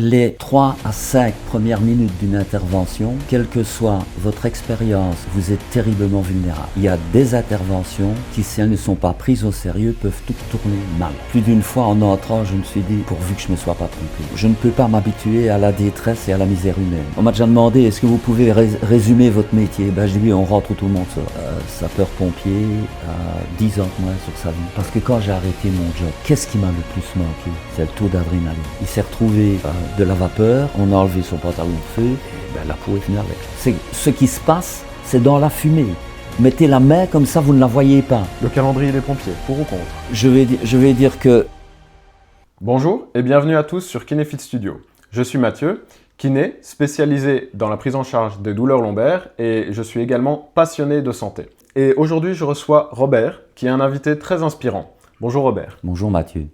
les 3 à 5 premières minutes d'une intervention, quelle que soit votre expérience, vous êtes terriblement vulnérable. Il y a des interventions qui, si elles ne sont pas prises au sérieux, peuvent toutes tourner mal. Plus d'une fois en entrant, je me suis dit, pourvu que je ne me sois pas trompé. Je ne peux pas m'habituer à la détresse et à la misère humaine. On m'a déjà demandé, est-ce que vous pouvez résumer votre métier? Ben, je dis oui, on rentre où tout le monde sort. Sapeur-pompier, à 10 ans de moins sur sa vie. Parce que quand j'ai arrêté mon job, qu'est-ce qui m'a le plus manqué? C'est le taux d'adrénaline. Il s'est retrouvé de la vapeur, on a enlevé son pantalon de feu, et la peau est venue avec. Ce qui se passe, c'est dans la fumée. Mettez la main comme ça, vous ne la voyez pas. Le calendrier des pompiers, pour ou contre? Je vais dire que... Bonjour et bienvenue à tous sur Kinefit Studio. Je suis Mathieu, kiné, spécialisé dans la prise en charge des douleurs lombaires et je suis également passionné de santé. Et aujourd'hui, je reçois Robert, qui est un invité très inspirant. Bonjour Robert. Bonjour Mathieu.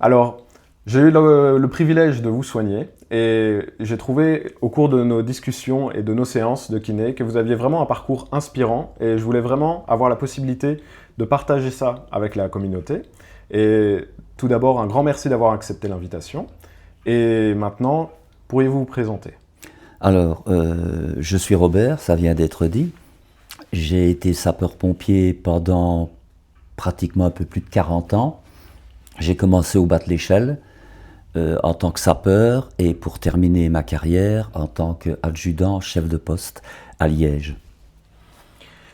Alors, j'ai eu le privilège de vous soigner et j'ai trouvé au cours de nos discussions et de nos séances de kiné que vous aviez vraiment un parcours inspirant et je voulais vraiment avoir la possibilité de partager ça avec la communauté. Et tout d'abord, un grand merci d'avoir accepté l'invitation. Et maintenant, pourriez-vous vous présenter? Alors, je suis Robert, ça vient d'être dit. J'ai été sapeur-pompier pendant pratiquement un peu plus de 40 ans. J'ai commencé au bas de l'échelle en tant que sapeur et pour terminer ma carrière en tant qu'adjudant chef de poste à Liège.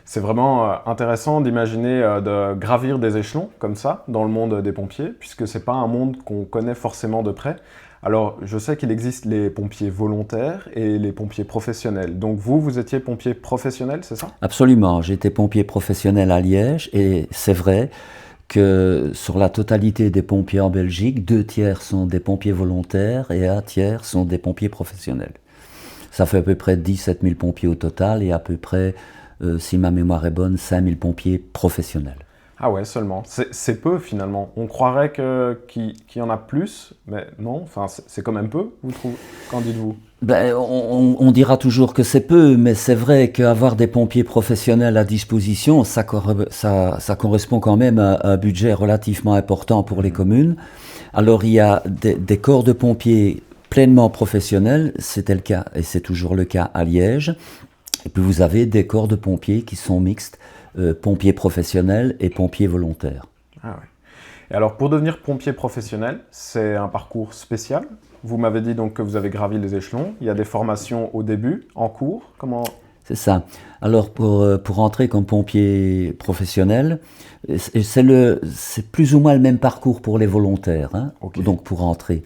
C'est vraiment intéressant d'imaginer de gravir des échelons comme ça dans le monde des pompiers, puisque ce n'est pas un monde qu'on connaît forcément de près. Alors, je sais qu'il existe les pompiers volontaires et les pompiers professionnels. Donc vous étiez pompier professionnel, c'est ça? Absolument, j'étais pompier professionnel à Liège et c'est vrai que sur la totalité des pompiers en Belgique, 2 tiers sont des pompiers volontaires et 1 tiers sont des pompiers professionnels. Ça fait à peu près 17 000 pompiers au total et à peu près, si ma mémoire est bonne, 5 000 pompiers professionnels. Ah ouais, seulement. C'est peu finalement. On croirait qu'il y en a plus, mais non, enfin, c'est quand même peu, vous trouvez? Qu'en dites-vous? Ben, on dira toujours que c'est peu, mais c'est vrai qu'avoir des pompiers professionnels à disposition, ça correspond quand même à un budget relativement important pour les communes. Alors il y a des corps de pompiers pleinement professionnels, c'était le cas et c'est toujours le cas à Liège. Et puis vous avez des corps de pompiers qui sont mixtes, pompiers professionnels et pompiers volontaires. Ah ouais. Et alors pour devenir pompier professionnel, c'est un parcours spécial. Vous m'avez dit donc que vous avez gravi les échelons. Il y a des formations au début, en cours. Comment? C'est ça. Alors pour entrer comme pompier professionnel, c'est plus ou moins le même parcours pour les volontaires. Hein, okay. Donc pour entrer,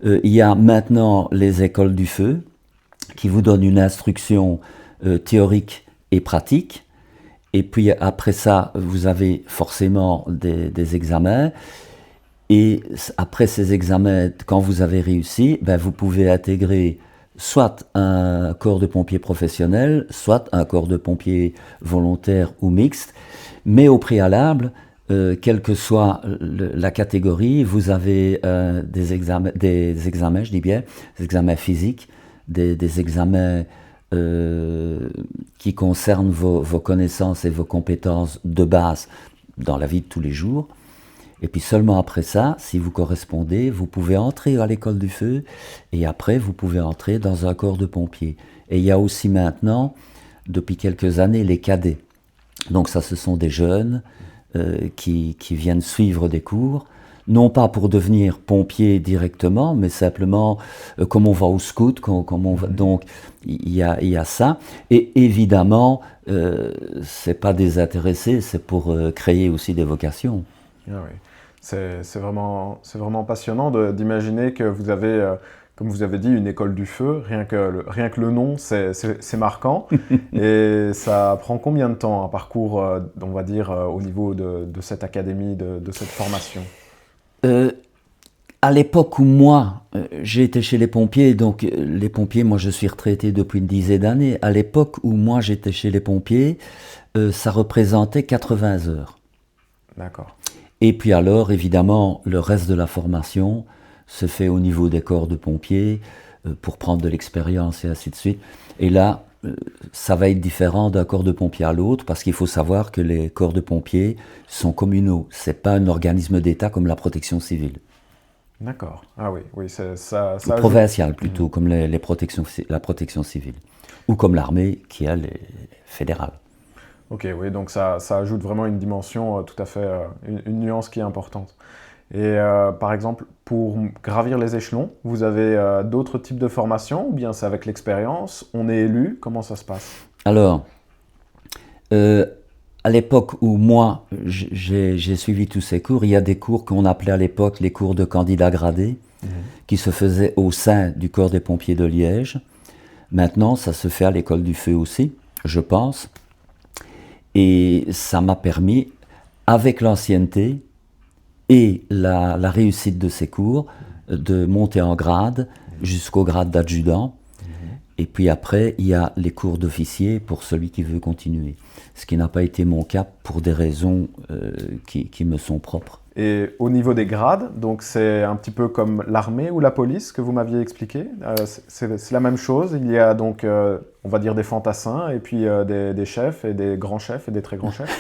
il y a maintenant les écoles du feu qui vous donnent une instruction théorique et pratique. Et puis après ça, vous avez forcément des examens. Et après ces examens, quand vous avez réussi, ben vous pouvez intégrer soit un corps de pompiers professionnel, soit un corps de pompiers volontaires ou mixte. Mais au préalable, quelle que soit la catégorie, vous avez des examens, je dis bien, des examens physiques, des examens qui concernent vos connaissances et vos compétences de base dans la vie de tous les jours. Et puis seulement après ça, si vous correspondez, vous pouvez entrer à l'école du feu et après vous pouvez entrer dans un corps de pompiers. Et il y a aussi maintenant, depuis quelques années, les cadets. Donc ça, ce sont des jeunes qui viennent suivre des cours, non pas pour devenir pompier directement, mais simplement comme on va au scout, comme on va. Donc il y a ça. Et évidemment, c'est pas désintéressé, c'est pour créer aussi des vocations. Ah oui. C'est vraiment passionnant d'imaginer que vous avez, comme vous avez dit, une école du feu. Rien que le nom, c'est marquant. Et ça prend combien de temps, un parcours, on va dire, au niveau de cette académie, de cette formation? À l'époque où moi, j'ai été chez les pompiers, donc les pompiers, moi je suis retraité depuis une dizaine d'années. À l'époque où moi j'étais chez les pompiers, ça représentait 80 heures. D'accord. Et puis alors, évidemment, le reste de la formation se fait au niveau des corps de pompiers pour prendre de l'expérience et ainsi de suite. Et là, ça va être différent d'un corps de pompier à l'autre parce qu'il faut savoir que les corps de pompiers sont communaux. Ce n'est pas un organisme d'État comme la protection civile. D'accord. Ah oui, oui, ça ajoute... Provincial plutôt, comme la protection civile. Ou comme l'armée, qui elle est fédérale. Ok, oui, donc ça ajoute vraiment une dimension tout à fait, une nuance qui est importante. Et par exemple, pour gravir les échelons, vous avez d'autres types de formations ou bien c'est avec l'expérience? On est élu? Comment ça se passe? Alors, à l'époque où moi j'ai suivi tous ces cours, il y a des cours qu'on appelait à l'époque les cours de candidats gradés, qui se faisaient au sein du corps des pompiers de Liège. Maintenant, ça se fait à l'école du feu aussi, je pense. Et ça m'a permis, avec l'ancienneté et la réussite de ces cours, de monter en grade jusqu'au grade d'adjudant. Et puis après, il y a les cours d'officier pour celui qui veut continuer. Ce qui n'a pas été mon cas pour des raisons qui me sont propres. Et au niveau des grades, donc c'est un petit peu comme l'armée ou la police que vous m'aviez expliqué. C'est la même chose. Il y a donc, on va dire, des fantassins et puis des chefs et des grands chefs et des très grands chefs.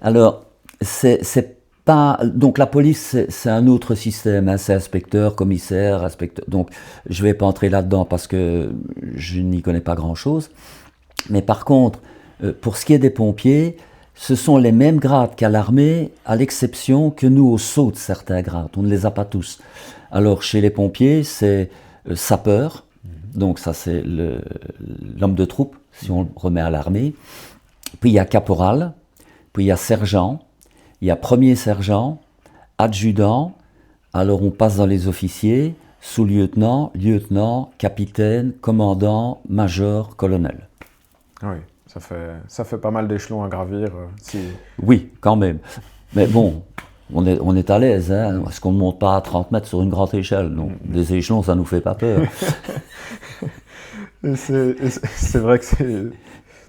Alors, c'est pas... Donc la police, c'est un autre système. Hein, c'est inspecteur, commissaire, inspecteur. Donc je ne vais pas entrer là-dedans parce que je n'y connais pas grand-chose. Mais par contre, pour ce qui est des pompiers, ce sont les mêmes grades qu'à l'armée, à l'exception que nous, au saut de certains grades. On ne les a pas tous. Alors, chez les pompiers, c'est sapeur. Donc, ça, c'est l'homme de troupe, si on le remet à l'armée. Puis, il y a caporal. Puis, il y a sergent. Il y a premier sergent, adjudant. Alors, on passe dans les officiers, sous-lieutenant, lieutenant, capitaine, commandant, major, colonel. Oui. Ça fait pas mal d'échelons à gravir. Oui, quand même. Mais bon, on est à l'aise, hein, parce qu'on ne monte pas à 30 mètres sur une grande échelle. Donc, les échelons, ça ne nous fait pas peur. C'est vrai que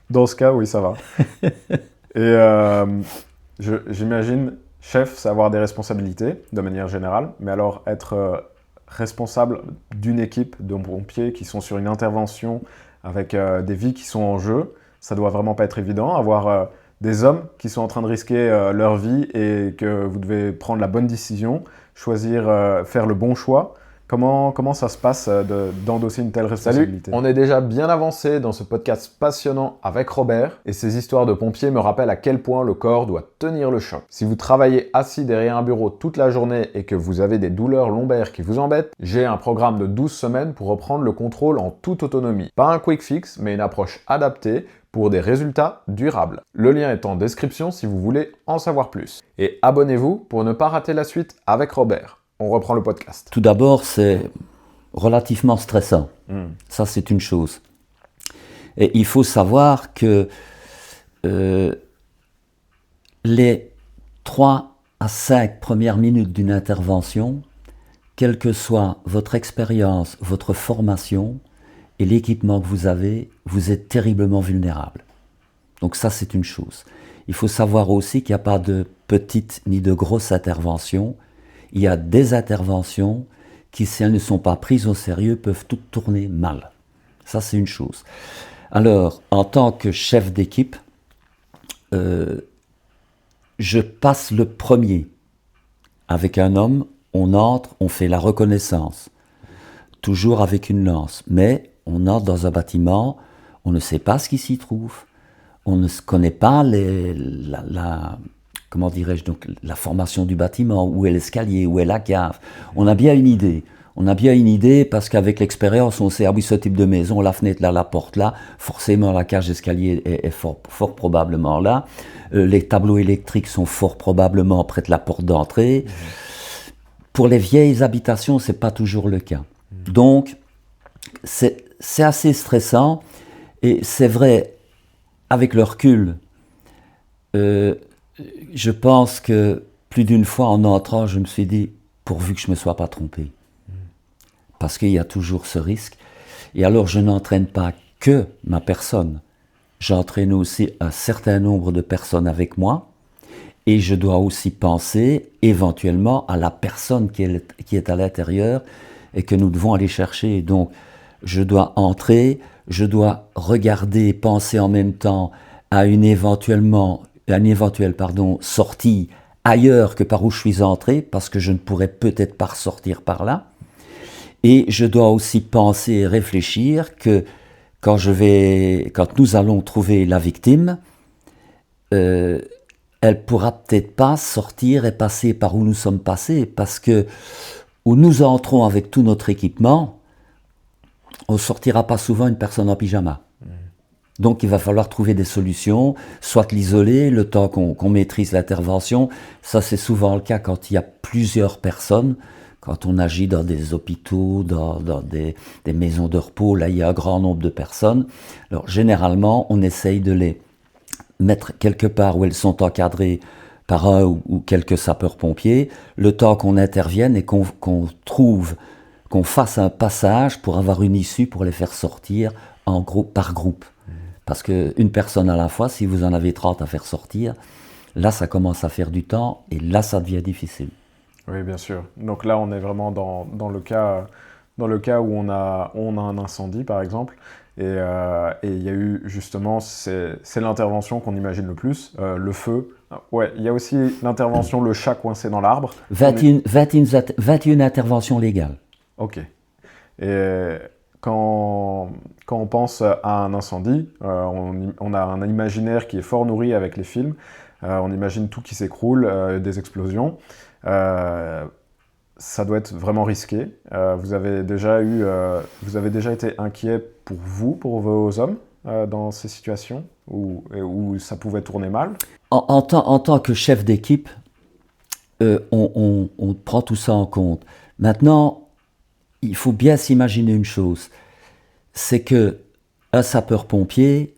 dans ce cas, oui, ça va. Et j'imagine, chef, c'est avoir des responsabilités, de manière générale. Mais alors, être responsable d'une équipe de pompiers qui sont sur une intervention avec des vies qui sont en jeu, ça doit vraiment pas être évident, avoir des hommes qui sont en train de risquer leur vie et que vous devez prendre la bonne décision, choisir, faire le bon choix. Comment ça se passe d'endosser une telle responsabilité? Salut, on est déjà bien avancé dans ce podcast passionnant avec Robert et ces histoires de pompiers me rappellent à quel point le corps doit tenir le choc. Si vous travaillez assis derrière un bureau toute la journée et que vous avez des douleurs lombaires qui vous embêtent, j'ai un programme de 12 semaines pour reprendre le contrôle en toute autonomie. Pas un quick fix, mais une approche adaptée pour des résultats durables. Le lien est en description si vous voulez en savoir plus. Et abonnez-vous pour ne pas rater la suite avec Robert. On reprend le podcast. Tout d'abord, c'est relativement stressant. Ça, c'est une chose. Et il faut savoir que les 3 à 5 premières minutes d'une intervention, quelle que soit votre expérience, votre formation et l'équipement que vous avez, vous êtes terriblement vulnérable. Donc ça, c'est une chose. Il faut savoir aussi qu'il n'y a pas de petites ni de grosses interventions. Il y a des interventions qui, si elles ne sont pas prises au sérieux, peuvent toutes tourner mal. Ça, c'est une chose. Alors, en tant que chef d'équipe, je passe le premier. Avec un homme, on entre, on fait la reconnaissance. Toujours avec une lance. Mais on entre dans un bâtiment, on ne sait pas ce qui s'y trouve. On ne connaît pas comment dirais-je, donc la formation du bâtiment, où est l'escalier, où est la cave. On a bien une idée. On a bien une idée parce qu'avec l'expérience, on sait, ah oui, ce type de maison, la fenêtre là, la porte là, forcément la cage d'escalier est fort probablement là. Les tableaux électriques sont fort probablement près de la porte d'entrée. Pour les vieilles habitations, c'est pas toujours le cas. Donc, c'est assez stressant et c'est vrai, avec le recul, je pense que plus d'une fois en entrant, je me suis dit, pourvu que je ne me sois pas trompé. Parce qu'il y a toujours ce risque. Et alors, je n'entraîne pas que ma personne. J'entraîne aussi un certain nombre de personnes avec moi. Et je dois aussi penser éventuellement à la personne qui est à l'intérieur et que nous devons aller chercher. Donc, je dois entrer, je dois regarder et penser en même temps à une éventuelle sortie ailleurs que par où je suis entré, parce que je ne pourrais peut-être pas ressortir par là. Et je dois aussi penser et réfléchir que quand nous allons trouver la victime, elle pourra peut-être pas sortir et passer par où nous sommes passés, parce que où nous entrons avec tout notre équipement, on ne sortira pas souvent une personne en pyjama. Donc il va falloir trouver des solutions, soit l'isoler, le temps qu'on maîtrise l'intervention. Ça c'est souvent le cas quand il y a plusieurs personnes, quand on agit dans des hôpitaux, dans des maisons de repos, là il y a un grand nombre de personnes. Alors généralement on essaye de les mettre quelque part où elles sont encadrées par un ou quelques sapeurs-pompiers, le temps qu'on intervienne et qu'on fasse un passage pour avoir une issue pour les faire sortir en groupe, par groupe. Parce qu'une personne à la fois, si vous en avez 30 à faire sortir, là ça commence à faire du temps et là ça devient difficile. Oui, bien sûr. Donc là on est vraiment dans le cas où on a un incendie par exemple, et il y a eu justement, c'est l'intervention qu'on imagine le plus, le feu. Ouais, il y a aussi l'intervention, le chat coincé dans l'arbre. 21 interventions légales. Ok. Et quand on pense à un incendie, on a un imaginaire qui est fort nourri avec les films. On imagine tout qui s'écroule, des explosions. Ça doit être vraiment risqué. Vous avez déjà été inquiet pour vos hommes dans ces situations où ça pouvait tourner mal? En tant que chef d'équipe, on prend tout ça en compte. Maintenant, il faut bien s'imaginer une chose, c'est que un sapeur-pompier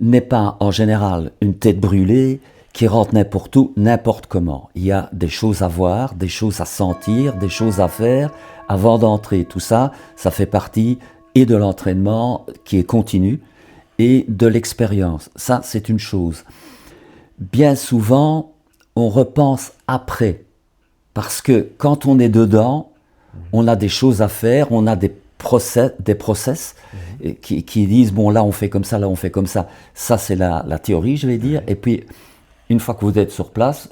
n'est pas en général une tête brûlée qui rentre n'importe où, n'importe comment. Il y a des choses à voir, des choses à sentir, des choses à faire avant d'entrer. Tout ça, ça fait partie et de l'entraînement qui est continu et de l'expérience. Ça, c'est une chose. Bien souvent, on repense après. Parce que quand on est dedans, on a des choses à faire, on a des process qui disent, bon, là on fait comme ça, là on fait comme ça. Ça, c'est la théorie, je vais dire. Et puis, une fois que vous êtes sur place,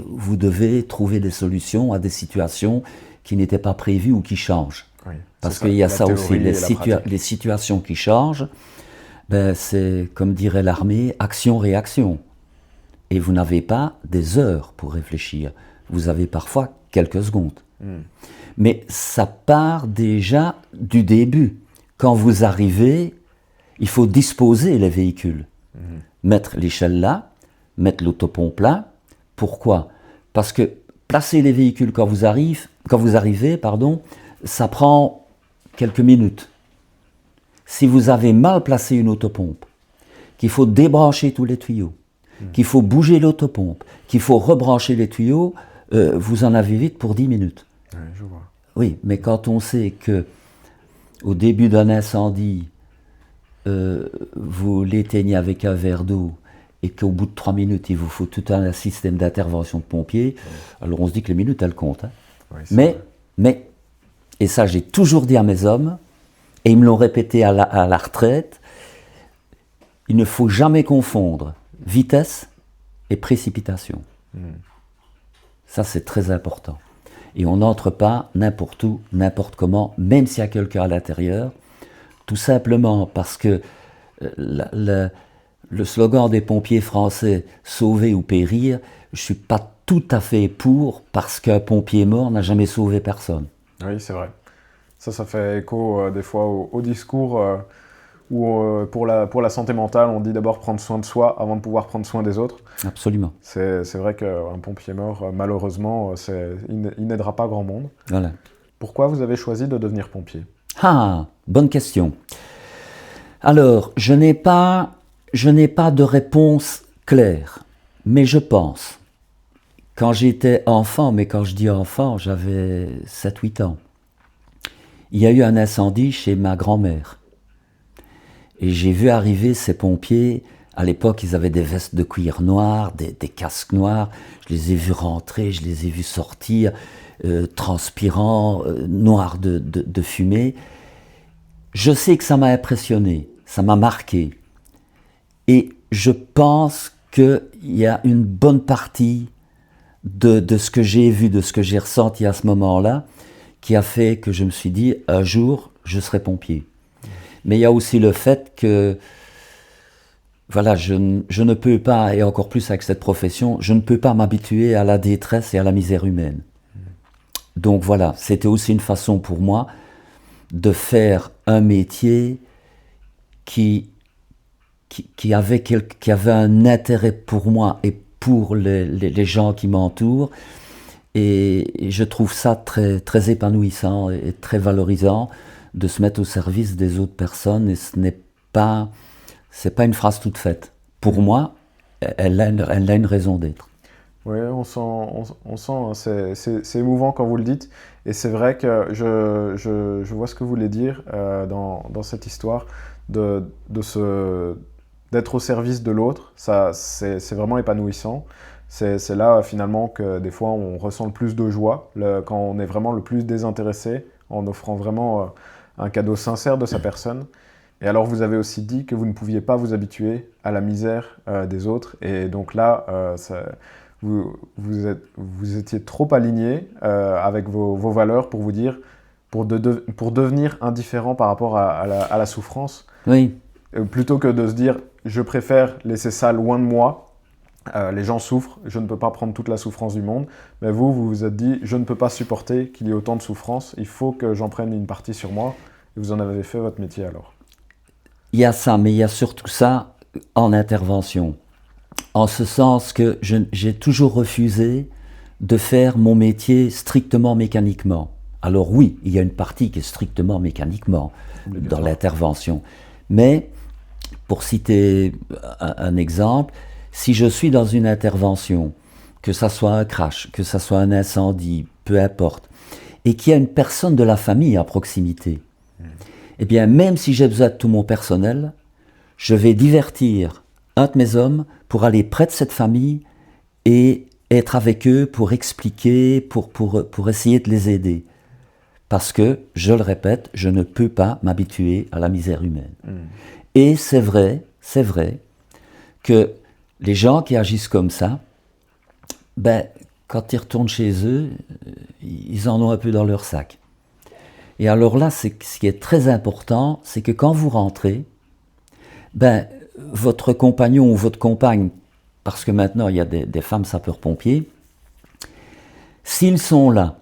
vous devez trouver des solutions à des situations qui n'étaient pas prévues ou qui changent. Oui, parce qu'il y a ça aussi, les situations qui changent, ben, c'est, comme dirait l'armée, action-réaction. Et vous n'avez pas des heures pour réfléchir. Vous avez parfois quelques secondes. Mais ça part déjà du début. Quand vous arrivez, il faut disposer les véhicules. Mettre l'échelle là, mettre l'autopompe là. Pourquoi? Parce que placer les véhicules quand vous arrivez, ça prend quelques minutes. Si vous avez mal placé une autopompe, qu'il faut débrancher tous les tuyaux, qu'il faut bouger l'autopompe, qu'il faut rebrancher les tuyaux, vous en avez vite pour 10 minutes. Oui, je vois. Oui, mais quand on sait que au début d'un incendie, vous l'éteignez avec un verre d'eau et qu'au bout de 3 minutes, il vous faut tout un système d'intervention de pompiers, alors on se dit que les minutes, elles comptent. Hein. Oui, mais, et ça j'ai toujours dit à mes hommes, et ils me l'ont répété à la retraite, il ne faut jamais confondre vitesse et précipitation. Ça, c'est très important. Et on n'entre pas n'importe où, n'importe comment, même s'il y a quelqu'un à l'intérieur, tout simplement parce que le slogan des pompiers français « sauver ou périr », je ne suis pas tout à fait pour, parce qu'un pompier mort n'a jamais sauvé personne. Oui, c'est vrai. Ça fait écho des fois au discours où pour la santé mentale, on dit d'abord prendre soin de soi avant de pouvoir prendre soin des autres. Absolument. C'est vrai qu'un pompier mort, malheureusement, il n'aidera pas grand monde. Voilà. Pourquoi vous avez choisi de devenir pompier? Ah, bonne question. Alors, je n'ai pas de réponse claire, mais je pense, quand j'étais enfant, mais quand je dis enfant, j'avais 7-8 ans, il y a eu un incendie chez ma grand-mère. Et j'ai vu arriver ces pompiers. À l'époque, ils avaient des vestes de cuir noir, des casques noirs. Je les ai vus rentrer, je les ai vus sortir, transpirants, noirs de fumée. Je sais que ça m'a impressionné, ça m'a marqué. Et je pense qu'il y a une bonne partie de ce que j'ai vu, de ce que j'ai ressenti à ce moment-là, qui a fait que je me suis dit, un jour, je serai pompier. Mais il y a aussi le fait que, voilà, je ne peux pas, et encore plus avec cette profession, je ne peux pas m'habituer à la détresse et à la misère humaine. Donc voilà, c'était aussi une façon pour moi de faire un métier qui avait un intérêt pour moi et pour les gens qui m'entourent. Et je trouve ça très, très épanouissant et très valorisant de se mettre au service des autres personnes. Et c'est pas une phrase toute faite. Pour moi, elle a une raison d'être. Oui, on sent, hein, c'est émouvant quand vous le dites. Et c'est vrai que je vois ce que vous voulez dire dans cette histoire d'être au service de l'autre. Ça, c'est vraiment épanouissant. C'est là finalement que des fois on ressent le plus de joie, quand on est vraiment le plus désintéressé, en offrant vraiment un cadeau sincère de sa personne. Et alors vous avez aussi dit que vous ne pouviez pas vous habituer à la misère des autres. Et donc là, vous étiez trop aligné avec vos valeurs pour vous dire, pour devenir indifférent par rapport à la souffrance. Oui. Plutôt que de se dire, je préfère laisser ça loin de moi. Les gens souffrent, je ne peux pas prendre toute la souffrance du monde. Mais vous vous êtes dit, je ne peux pas supporter qu'il y ait autant de souffrance. Il faut que j'en prenne une partie sur moi. Et vous en avez fait votre métier alors. Il y a ça, mais il y a surtout ça en intervention. En ce sens que j'ai toujours refusé de faire mon métier strictement mécaniquement. Alors oui, il y a une partie qui est strictement mécaniquement dans l'intervention. Mais, pour citer un exemple, si je suis dans une intervention, que ça soit un crash, que ça soit un incendie, peu importe, et qu'il y a une personne de la famille à proximité, eh bien, même si j'ai besoin de tout mon personnel, je vais divertir un de mes hommes pour aller près de cette famille et être avec eux pour expliquer, pour essayer de les aider. Parce que, je le répète, je ne peux pas m'habituer à la misère humaine. Et c'est vrai que les gens qui agissent comme ça, ben, quand ils retournent chez eux, ils en ont un peu dans leur sac. Et alors là, ce qui est très important, c'est que quand vous rentrez, ben, votre compagnon ou votre compagne, parce que maintenant il y a des femmes sapeurs-pompiers, s'ils sont là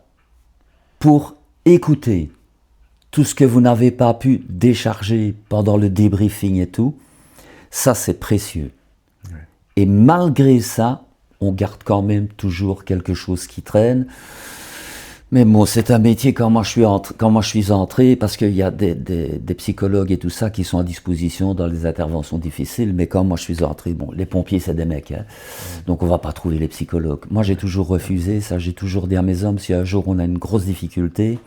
pour écouter tout ce que vous n'avez pas pu décharger pendant le débriefing et tout, ça c'est précieux. Ouais. Et malgré ça, on garde quand même toujours quelque chose qui traîne. Mais bon, c'est un métier quand moi je suis entré, parce qu'il y a des psychologues et tout ça qui sont à disposition dans les interventions difficiles, mais quand moi je suis entré, bon, les pompiers c'est des mecs, hein, donc on va pas trouver les psychologues. Moi j'ai toujours refusé ça, j'ai toujours dit à mes hommes, si un jour on a une grosse difficulté,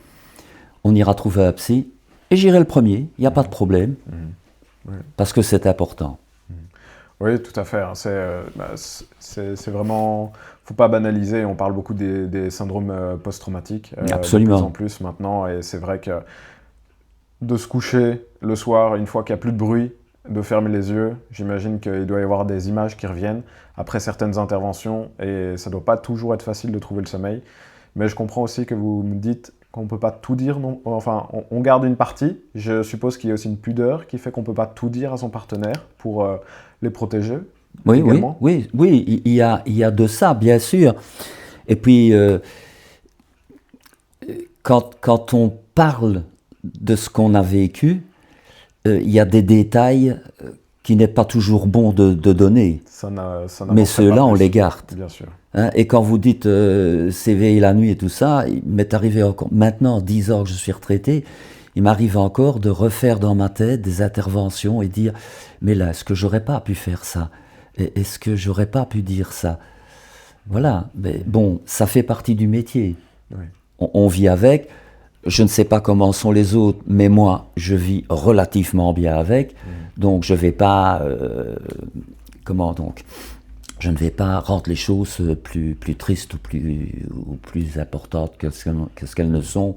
on ira trouver un psy, et j'irai le premier, il n'y a pas de problème, parce que c'est important. Oui, tout à fait. Hein. C'est vraiment... Faut pas banaliser. On parle beaucoup des syndromes post-traumatiques. Absolument. De plus en plus maintenant. Et c'est vrai que de se coucher le soir, une fois qu'il n'y a plus de bruit, de fermer les yeux, j'imagine qu'il doit y avoir des images qui reviennent après certaines interventions. Et ça ne doit pas toujours être facile de trouver le sommeil. Mais je comprends aussi que vous me dites qu'on ne peut pas tout dire. Non, enfin, on garde une partie. Je suppose qu'il y a aussi une pudeur qui fait qu'on ne peut pas tout dire à son partenaire pour les protéger. Oui, il y a de ça, bien sûr. Et puis, quand on parle de ce qu'on a vécu, il y a des détails qui n'est pas toujours bon de donner. Mais ceux-là, on les garde. Bien sûr. Hein, et quand vous dites s'éveiller la nuit et tout ça, il m'est arrivé encore, maintenant 10 ans que je suis retraité, il m'arrive encore de refaire dans ma tête des interventions et dire « Mais là, est-ce que j'aurais pas pu faire ça ? Est-ce que j'aurais pas pu dire ça ?» Voilà, mais bon, ça fait partie du métier. Oui. On vit avec. Je ne sais pas comment sont les autres, mais moi, je vis relativement bien avec. Donc, je vais pas... je ne vais pas rendre les choses plus tristes ou plus importantes que ce qu'elles ne sont,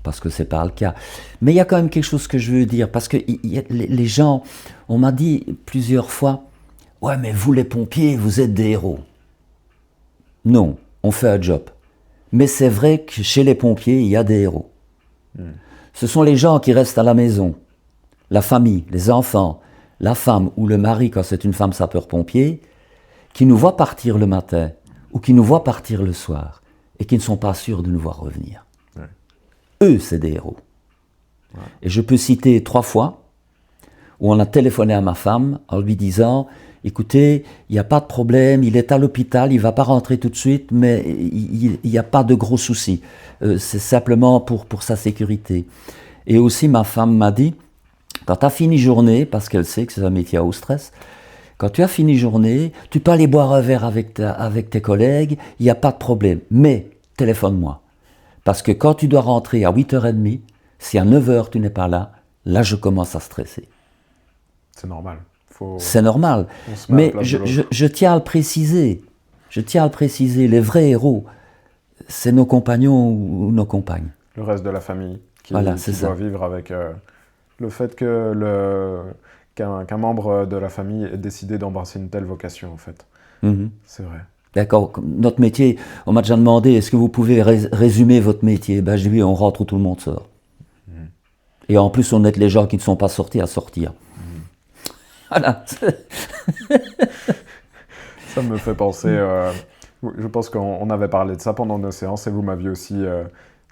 parce que c'est pas le cas. Mais il y a quand même quelque chose que je veux dire, parce que les gens, on m'a dit plusieurs fois, « Ouais, mais vous les pompiers, vous êtes des héros. » Non, on fait un job. Mais c'est vrai que chez les pompiers, il y a des héros. Ce sont les gens qui restent à la maison, la famille, les enfants, la femme ou le mari, quand c'est une femme sapeur-pompier, qui nous voient partir le matin ou qui nous voient partir le soir et qui ne sont pas sûrs de nous voir revenir. Ouais. Eux, c'est des héros. Ouais. Et je peux citer 3 fois où on a téléphoné à ma femme en lui disant « Écoutez, il n'y a pas de problème, il est à l'hôpital, il ne va pas rentrer tout de suite, mais il n'y a pas de gros soucis. C'est simplement pour sa sécurité. » Et aussi, ma femme m'a dit « Quand tu as fini journée, parce qu'elle sait que c'est un métier à haut stress, quand tu as fini journée, tu peux aller boire un verre avec tes collègues, il n'y a pas de problème. Mais téléphone-moi. Parce que quand tu dois rentrer à 8h30, si à 9h tu n'es pas là, là je commence à stresser. » C'est normal. C'est normal. Mais je tiens à le préciser. Je tiens à le préciser. Les vrais héros, c'est nos compagnons ou nos compagnes. Le reste de la famille qui doit vivre avec le fait qu'un membre de la famille ait décidé d'embrasser une telle vocation, en fait. C'est vrai. D'accord. Notre métier, on m'a déjà demandé, est-ce que vous pouvez résumer votre métier? Ben, je dis, on rentre où tout le monde sort. Et en plus, on aide les gens qui ne sont pas sortis à sortir. Voilà. Ça me fait penser, je pense qu'on avait parlé de ça pendant nos séances et vous m'aviez aussi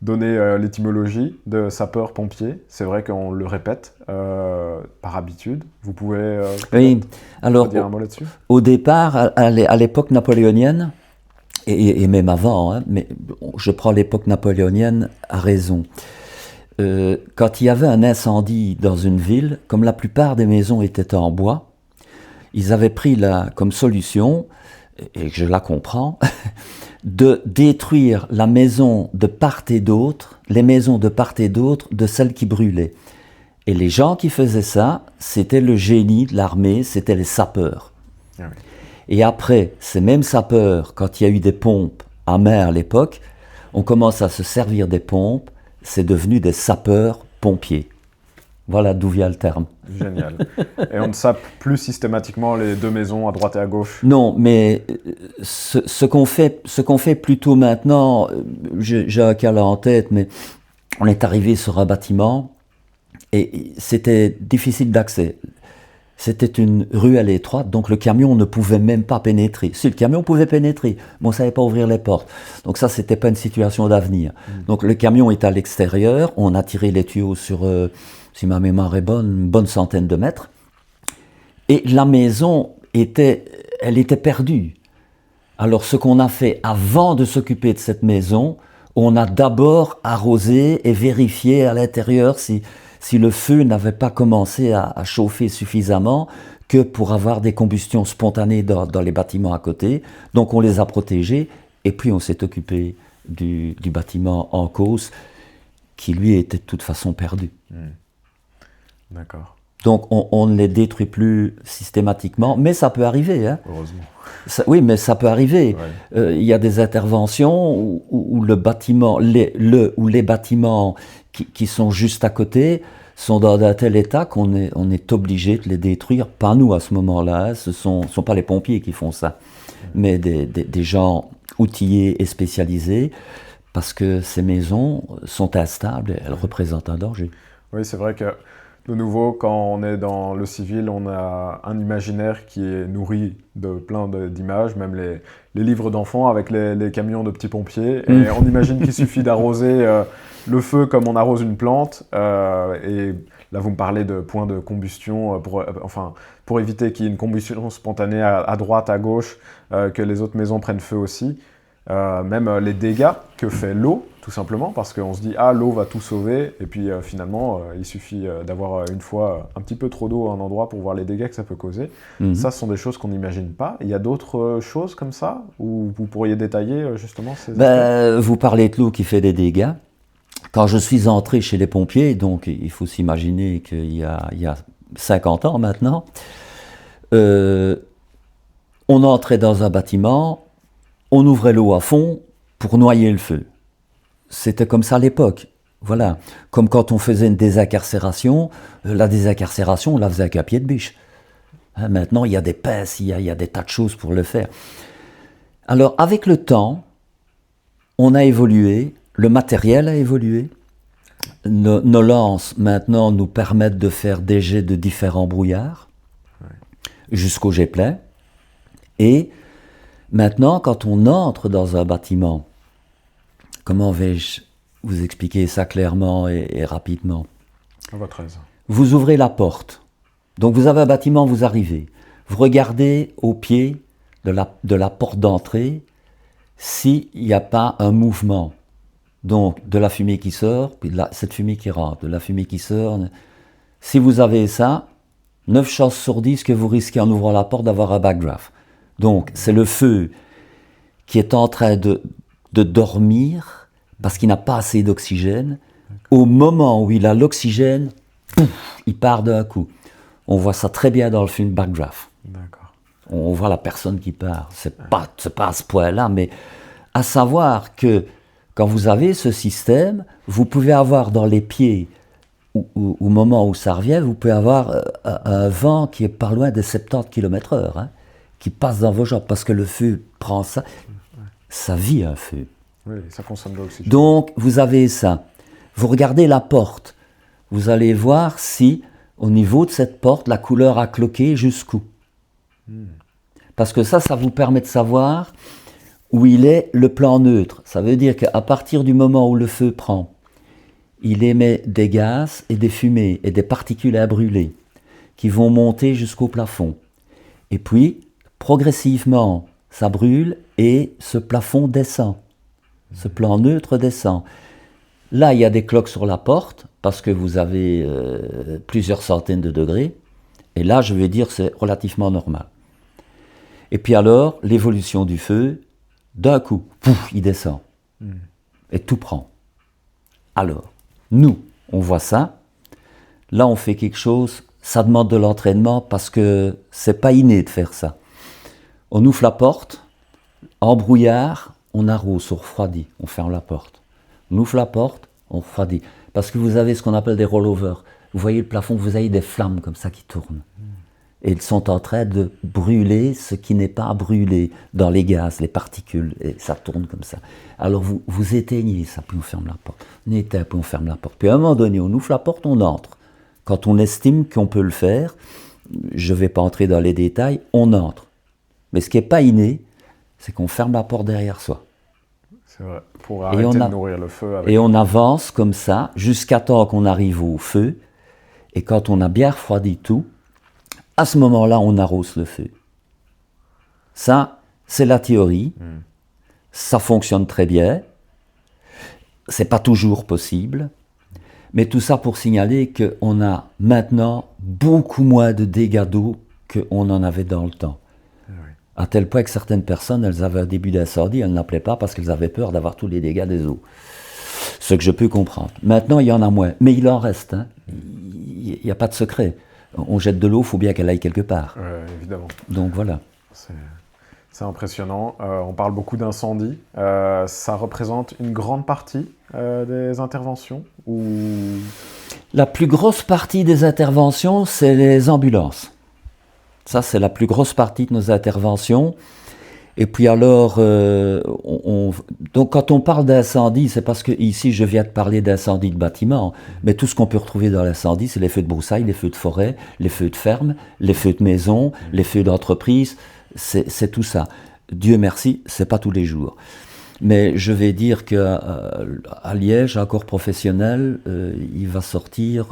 donné l'étymologie de sapeur-pompier. C'est vrai qu'on le répète par habitude. Vous pouvez oui. Alors, dire un mot là-dessus? Au départ, à l'époque napoléonienne, et même avant, hein, mais je prends l'époque napoléonienne à raison. Quand il y avait un incendie dans une ville, comme la plupart des maisons étaient en bois, ils avaient pris comme solution, et je la comprends, de détruire la maison de part et d'autre, les maisons de part et d'autre de celles qui brûlaient. Et les gens qui faisaient ça, c'était le génie de l'armée, c'était les sapeurs. Ah oui. Et après, ces mêmes sapeurs, quand il y a eu des pompes à main à l'époque, on commence à se servir des pompes, c'est devenu des sapeurs-pompiers. Voilà d'où vient le terme. Génial. Et on ne sape plus systématiquement les 2 maisons à droite et à gauche? Non, mais ce qu'on fait plutôt maintenant, j'ai un cas là en tête, mais on est arrivé sur un bâtiment et c'était difficile d'accès. C'était une ruelle étroite, donc le camion ne pouvait même pas pénétrer. Si, le camion pouvait pénétrer, mais on ne savait pas ouvrir les portes. Donc ça, c'était pas une situation d'avenir. Donc le camion est à l'extérieur, on a tiré les tuyaux sur, si ma mémoire est bonne, une bonne centaine de mètres. Et la maison elle était perdue. Alors ce qu'on a fait avant de s'occuper de cette maison, on a d'abord arrosé et vérifié à l'intérieur si le feu n'avait pas commencé à chauffer suffisamment que pour avoir des combustions spontanées dans les bâtiments à côté. Donc on les a protégés et puis on s'est occupé du bâtiment en cause qui lui était de toute façon perdu. D'accord. Donc on ne les détruit plus systématiquement, mais ça peut arriver. Hein. Heureusement. Oui, mais ça peut arriver. Ouais. Il y a des interventions où le bâtiment, les bâtiments qui sont juste à côté sont dans un tel état qu'on est obligé de les détruire. Pas nous à ce moment-là, hein. Ce sont pas les pompiers qui font ça, mais des gens outillés et spécialisés, parce que ces maisons sont instables et elles représentent un danger. Oui, c'est vrai que de nouveau, quand on est dans le civil, on a un imaginaire qui est nourri de plein d'images, même les livres d'enfants avec les camions de petits pompiers. Et on imagine qu'il suffit d'arroser le feu comme on arrose une plante. Et là, vous me parlez de points de combustion pour éviter qu'il y ait une combustion spontanée à droite, à gauche, que les autres maisons prennent feu aussi. Même les dégâts que fait l'eau, tout simplement, parce qu'on se dit « Ah, l'eau va tout sauver », et puis finalement, il suffit d'avoir une fois un petit peu trop d'eau à un endroit pour voir les dégâts que ça peut causer. Ça, ce sont des choses qu'on n'imagine pas. Il y a d'autres choses comme ça, où vous pourriez détailler justement ces aspects? Vous parlez de l'eau qui fait des dégâts. Quand je suis entré chez les pompiers, donc il faut s'imaginer qu'il y a 50 ans maintenant, on entrait dans un bâtiment, on ouvrait l'eau à fond pour noyer le feu. C'était comme ça à l'époque. Voilà. Comme quand on faisait une désincarcération, la désincarcération, on la faisait avec un pied de biche. Hein, maintenant, il y a des pinces, il y a des tas de choses pour le faire. Alors, avec le temps, on a évolué, le matériel a évolué. Nos lances, maintenant, nous permettent de faire des jets de différents brouillards, jusqu'au jet plein. Et maintenant, quand on entre dans un bâtiment, comment vais-je vous expliquer ça clairement et rapidement? À votre aise. Vous ouvrez la porte. Donc vous avez un bâtiment, vous arrivez. Vous regardez au pied de la porte d'entrée s'il n'y a pas un mouvement. Donc de la fumée qui sort, puis cette fumée qui rentre, de la fumée qui sort. Si vous avez ça, 9 chances sur 10 que vous risquez en ouvrant la porte d'avoir un backdraft. Donc c'est le feu qui est en train de dormir parce qu'il n'a pas assez d'oxygène. Au moment où il a l'oxygène, pouf, il part d'un coup. On voit ça très bien dans le film Backdraft. D'accord. On voit la personne qui part. C'est pas à ce point-là, mais à savoir que quand vous avez ce système, vous pouvez avoir dans les pieds, au moment où ça revient, vous pouvez avoir un vent qui est pas loin de 70 km/h, hein, qui passe dans vos jambes, parce que le feu prend ça. Ça vit un feu. Oui, ça consomme de l'oxygène. Donc, vous avez ça. Vous regardez la porte. Vous allez voir si, au niveau de cette porte, la couleur a cloqué jusqu'où. Parce que ça vous permet de savoir où il est le plan neutre. Ça veut dire qu'à partir du moment où le feu prend, il émet des gaz et des fumées et des particules à brûler qui vont monter jusqu'au plafond. Et puis, progressivement, ça brûle et ce plafond descend. Ce plan neutre descend. Là, il y a des cloques sur la porte parce que vous avez plusieurs centaines de degrés. Et là, je vais dire, c'est relativement normal. Et puis alors, l'évolution du feu, d'un coup, pouf, il descend. Et tout prend. Alors, nous, on voit ça. Là, on fait quelque chose, ça demande de l'entraînement parce que c'est pas inné de faire ça. On ouvre la porte, en brouillard, on arrose, on refroidit, on ferme la porte. On ouvre la porte, on refroidit. Parce que vous avez ce qu'on appelle des rollovers. Vous voyez le plafond, vous avez des flammes comme ça qui tournent. Et ils sont en train de brûler ce qui n'est pas brûlé dans les gaz, les particules, et ça tourne comme ça. Alors vous éteignez ça, puis on ferme la porte. On éteint, puis on ferme la porte. Puis à un moment donné, on ouvre la porte, on entre. Quand on estime qu'on peut le faire, je ne vais pas entrer dans les détails, on entre. Mais ce qui n'est pas inné, c'est qu'on ferme la porte derrière soi. C'est vrai, pour arrêter de nourrir le feu. Et on avance comme ça, jusqu'à temps qu'on arrive au feu. Et quand on a bien refroidi tout, à ce moment-là, on arrose le feu. Ça, c'est la théorie. Ça fonctionne très bien. C'est pas toujours possible. Mais tout ça pour signaler qu'on a maintenant beaucoup moins de dégâts d'eau qu'on en avait dans le temps. À tel point que certaines personnes, elles avaient un début d'incendie, elles n'appelaient pas parce qu'elles avaient peur d'avoir tous les dégâts des eaux. Ce que je peux comprendre. Maintenant, il y en a moins. Mais il en reste. Hein. Il n'y a pas de secret. On jette de l'eau, il faut bien qu'elle aille quelque part. Évidemment. Donc voilà. C'est impressionnant. On parle beaucoup d'incendies. Ça représente une grande partie des interventions ou... La plus grosse partie des interventions, c'est les ambulances. Ça, c'est la plus grosse partie de nos interventions. Et puis alors, donc quand on parle d'incendie, c'est parce que ici, je viens de parler d'incendie de bâtiment, mais tout ce qu'on peut retrouver dans l'incendie, c'est les feux de broussailles, les feux de forêt, les feux de ferme, les feux de maison, les feux d'entreprise, c'est tout ça. Dieu merci, c'est pas tous les jours. Mais je vais dire qu'à Liège, un corps professionnel, il va sortir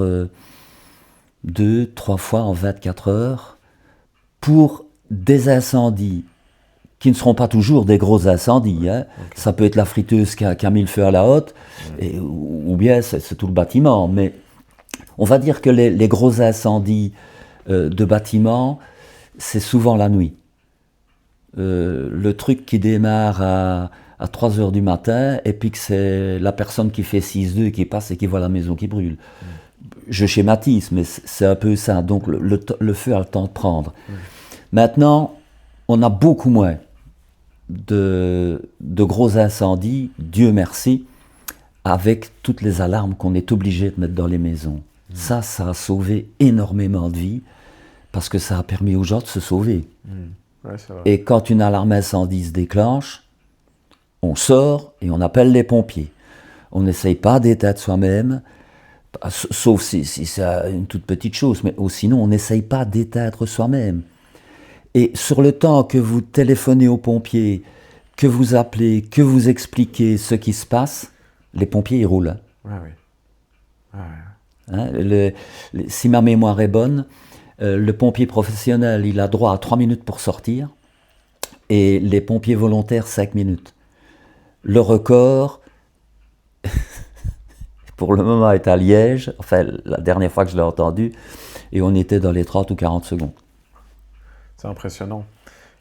2-3 fois en 24 heures pour des incendies qui ne seront pas toujours des gros incendies. Hein. Okay. Ça peut être la friteuse qui a mis le feu à la hotte, ou bien c'est tout le bâtiment. Mais on va dire que les gros incendies de bâtiments, c'est souvent la nuit. Le truc qui démarre à 3 heures du matin, et puis que c'est la personne qui fait 6-2 qui passe et qui voit la maison qui brûle. Je schématise, mais c'est un peu ça. Donc le feu a le temps de prendre. Maintenant, on a beaucoup moins de gros incendies, Dieu merci, avec toutes les alarmes qu'on est obligé de mettre dans les maisons. Ça a sauvé énormément de vies, parce que ça a permis aux gens de se sauver. Ouais, c'est vrai. Et quand une alarme incendie se déclenche, On sort et on appelle les pompiers. On n'essaye pas d'éteindre soi-même, sauf si c'est une toute petite chose, mais sinon on n'essaye pas d'éteindre soi-même. Et sur le temps que vous téléphonez aux pompiers, que vous appelez, que vous expliquez ce qui se passe, les pompiers ils roulent. Ouais, oui. Ouais. Hein, si ma mémoire est bonne, le pompier professionnel il a droit à 3 minutes pour sortir et les pompiers volontaires 5 minutes. Le record, pour le moment, est à Liège, enfin la dernière fois que je l'ai entendu, et on était dans les 30 ou 40 secondes. C'est impressionnant.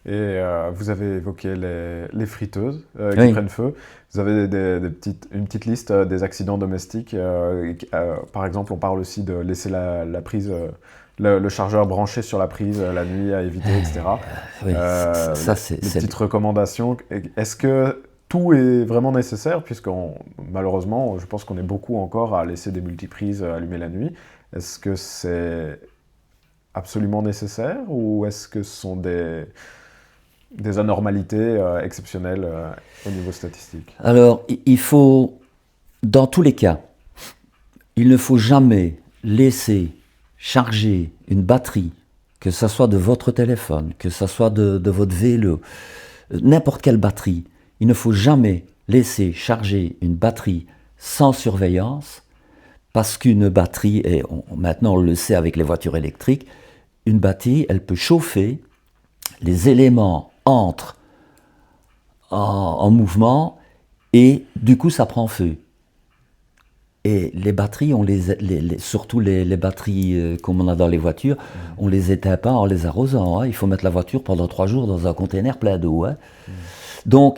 Et vous avez évoqué les friteuses qui prennent feu. Vous avez une petite liste des accidents domestiques. Par exemple, on parle aussi de laisser la prise, le chargeur branché sur la prise la nuit à éviter, etc. Oui, c'est petites recommandations. Est-ce que tout est vraiment nécessaire, puisque malheureusement, je pense qu'on est beaucoup encore à laisser des multiprises allumées la nuit. Est-ce que c'est absolument nécessaire ou est-ce que ce sont des anormalités exceptionnelles au niveau statistique? Alors, il faut, dans tous les cas, il ne faut jamais laisser charger une batterie, que ce soit de votre téléphone, que ce soit de votre vélo, n'importe quelle batterie. Il ne faut jamais laisser charger une batterie sans surveillance, parce qu'une batterie, et maintenant on le sait avec les voitures électriques, une batterie, elle peut chauffer, les éléments entrent en mouvement et du coup ça prend feu. Et les batteries, surtout les batteries comme on a dans les voitures, on les éteint pas en les arrosant. Hein. Il faut mettre la voiture pendant 3 jours dans un conteneur plein d'eau. Hein. Donc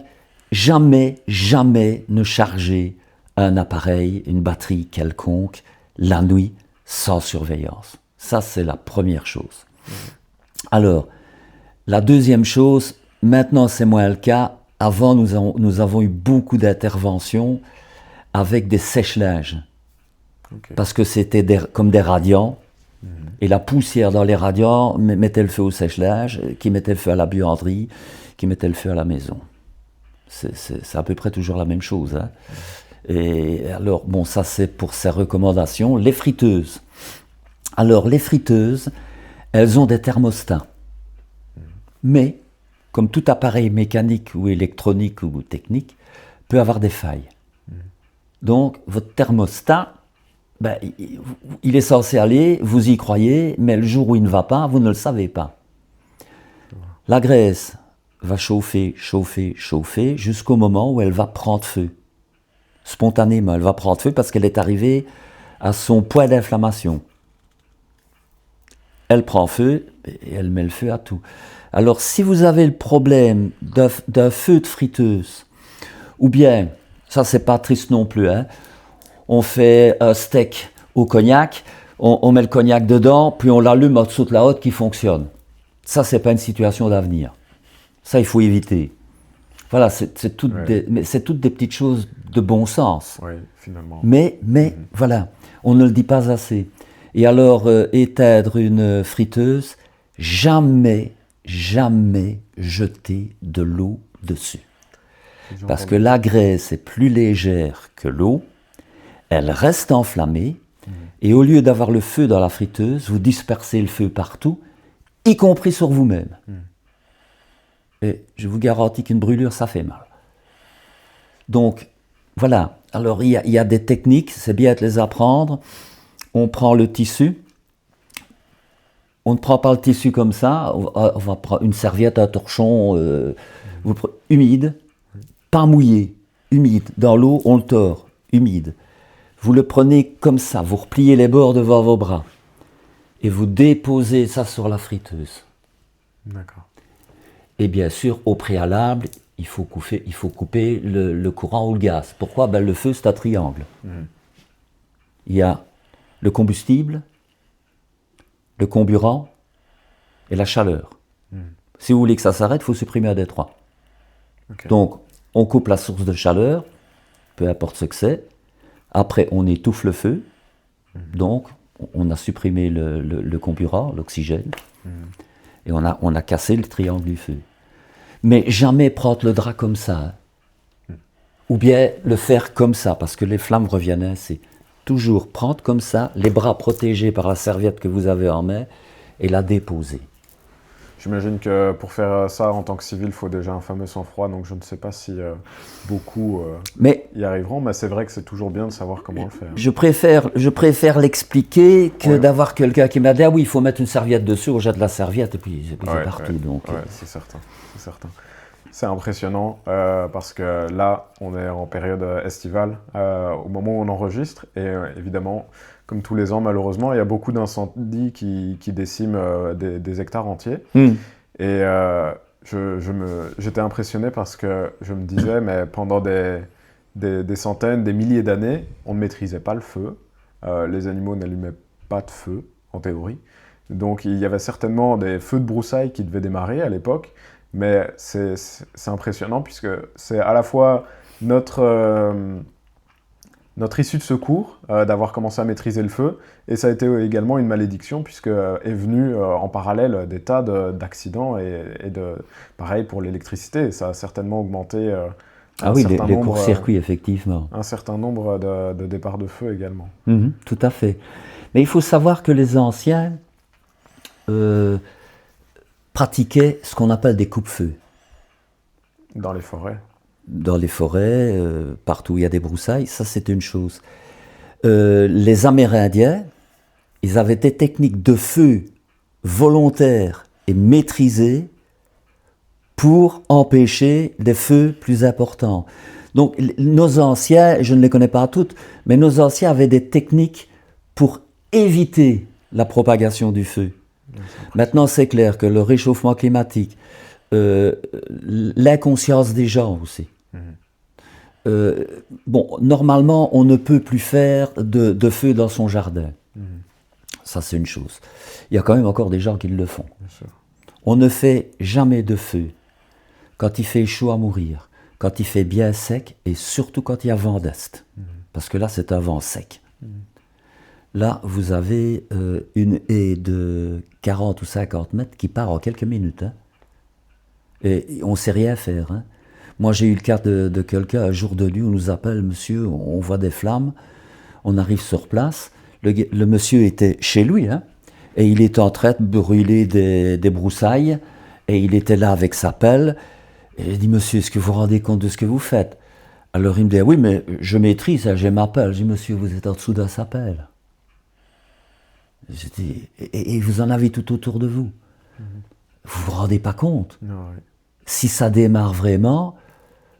jamais ne charger un appareil, une batterie quelconque, la nuit, sans surveillance. Ça, c'est la première chose. Alors, la deuxième chose, maintenant c'est moins le cas. Avant, nous avons eu beaucoup d'interventions avec des sèche-linges. Okay. Parce que c'était comme des radiants. Et la poussière dans les radiants mettait le feu au sèche-linge, qui mettait le feu à la buanderie, qui mettait le feu à la maison. C'est à peu près toujours la même chose. Hein. Et alors, bon, ça c'est pour ces recommandations. Les friteuses. Alors, les friteuses, elles ont des thermostats. Mais, comme tout appareil mécanique ou électronique ou technique, peut avoir des failles. Donc, votre thermostat, il est censé aller, vous y croyez, mais le jour où il ne va pas, vous ne le savez pas. La graisse va chauffer jusqu'au moment où elle va prendre feu. Spontanément, elle va prendre feu parce qu'elle est arrivée à son point d'inflammation. Elle prend feu et elle met le feu à tout. Alors, si vous avez le problème d'un feu de friteuse, ou bien, ça c'est pas triste non plus, hein, on fait un steak au cognac, on met le cognac dedans, puis on l'allume en dessous de la hotte qui fonctionne. Ça, c'est pas une situation d'avenir. Ça, il faut éviter. Voilà, c'est toutes des petites choses de bon sens. Oui, finalement. Mais voilà, on ne le dit pas assez. Et alors, éteindre une friteuse, jamais jeter de l'eau dessus. Parce que la graisse est plus légère que l'eau, elle reste enflammée, et au lieu d'avoir le feu dans la friteuse, vous dispersez le feu partout, y compris sur vous-même. Et je vous garantis qu'une brûlure, ça fait mal. Donc, voilà. Alors, il y a des techniques, c'est bien de les apprendre. On prend le tissu. On ne prend pas le tissu comme ça. On va prendre une serviette, un torchon humide, pas mouillé, humide. Dans l'eau, on le tord, humide. Vous le prenez comme ça, vous repliez les bords devant vos bras. Et vous déposez ça sur la friteuse. D'accord. Et bien sûr, au préalable, il faut couper le courant ou le gaz. Pourquoi ? Le feu, c'est un triangle. Il y a le combustible, le comburant et la chaleur. Si vous voulez que ça s'arrête, il faut supprimer un des trois. Okay. Donc, on coupe la source de chaleur, peu importe ce que c'est. Après, on étouffe le feu. Donc, on a supprimé le comburant, l'oxygène. Et on a cassé le triangle du feu. Mais jamais prendre le drap comme ça. ou bien le faire comme ça, parce que les flammes reviennent ainsi. Toujours prendre comme ça, les bras protégés par la serviette que vous avez en main, et la déposer. J'imagine que pour faire ça en tant que civil, il faut déjà un fameux sang-froid, donc je ne sais pas si beaucoup y arriveront, mais c'est vrai que c'est toujours bien de savoir comment le faire. Je préfère l'expliquer que d'avoir quelqu'un qui m'a dit « Ah oui, il faut mettre une serviette dessus, on jette la serviette, et puis c'est parti. » c'est certain, c'est certain. C'est impressionnant parce que là, on est en période estivale, au moment où on enregistre, et évidemment, comme tous les ans, malheureusement, il y a beaucoup d'incendies qui déciment des hectares entiers. Et j'étais impressionné parce que je me disais, mais pendant des centaines, des milliers d'années, on ne maîtrisait pas le feu. Les animaux n'allumaient pas de feu, en théorie. Donc il y avait certainement des feux de broussailles qui devaient démarrer à l'époque. Mais c'est impressionnant puisque c'est à la fois notre issue de secours d'avoir commencé à maîtriser le feu, et ça a été également une malédiction puisque est venu en parallèle des tas d'accidents et pareil pour l'électricité. Ça a certainement augmenté les courts-circuits, effectivement. Un certain nombre de départs de feu également. Tout à fait. Mais il faut savoir que les anciens pratiquaient ce qu'on appelle des coupe-feux. Dans les forêts. Dans les forêts, partout où il y a des broussailles, ça c'est une chose. Les Amérindiens, ils avaient des techniques de feu volontaires et maîtrisées pour empêcher des feux plus importants. Donc nos anciens, je ne les connais pas toutes, mais nos anciens avaient des techniques pour éviter la propagation du feu. Maintenant, c'est clair que le réchauffement climatique, l'inconscience des gens aussi. Normalement, on ne peut plus faire de feu dans son jardin. Ça, c'est une chose. Il y a quand même encore des gens qui le font. On ne fait jamais de feu quand il fait chaud à mourir, quand il fait bien sec, et surtout quand il y a vent d'est. Parce que là, c'est un vent sec. Là, vous avez une haie de 40 ou 50 mètres qui part en quelques minutes. Et on ne sait rien faire. Moi, j'ai eu le cas de quelqu'un, un jour de nuit, on nous appelle, monsieur, on voit des flammes, on arrive sur place. Le monsieur était chez lui, et il était en train de brûler des broussailles, et il était là avec sa pelle. Et j'ai dit, monsieur, est-ce que vous vous rendez compte de ce que vous faites? Alors il me dit, oui, mais je maîtrise, j'ai ma pelle. J'ai dit, monsieur, vous êtes en dessous d'un sapel. J'ai dit, et vous en avez tout autour de vous. Vous vous rendez pas compte? Si ça démarre vraiment,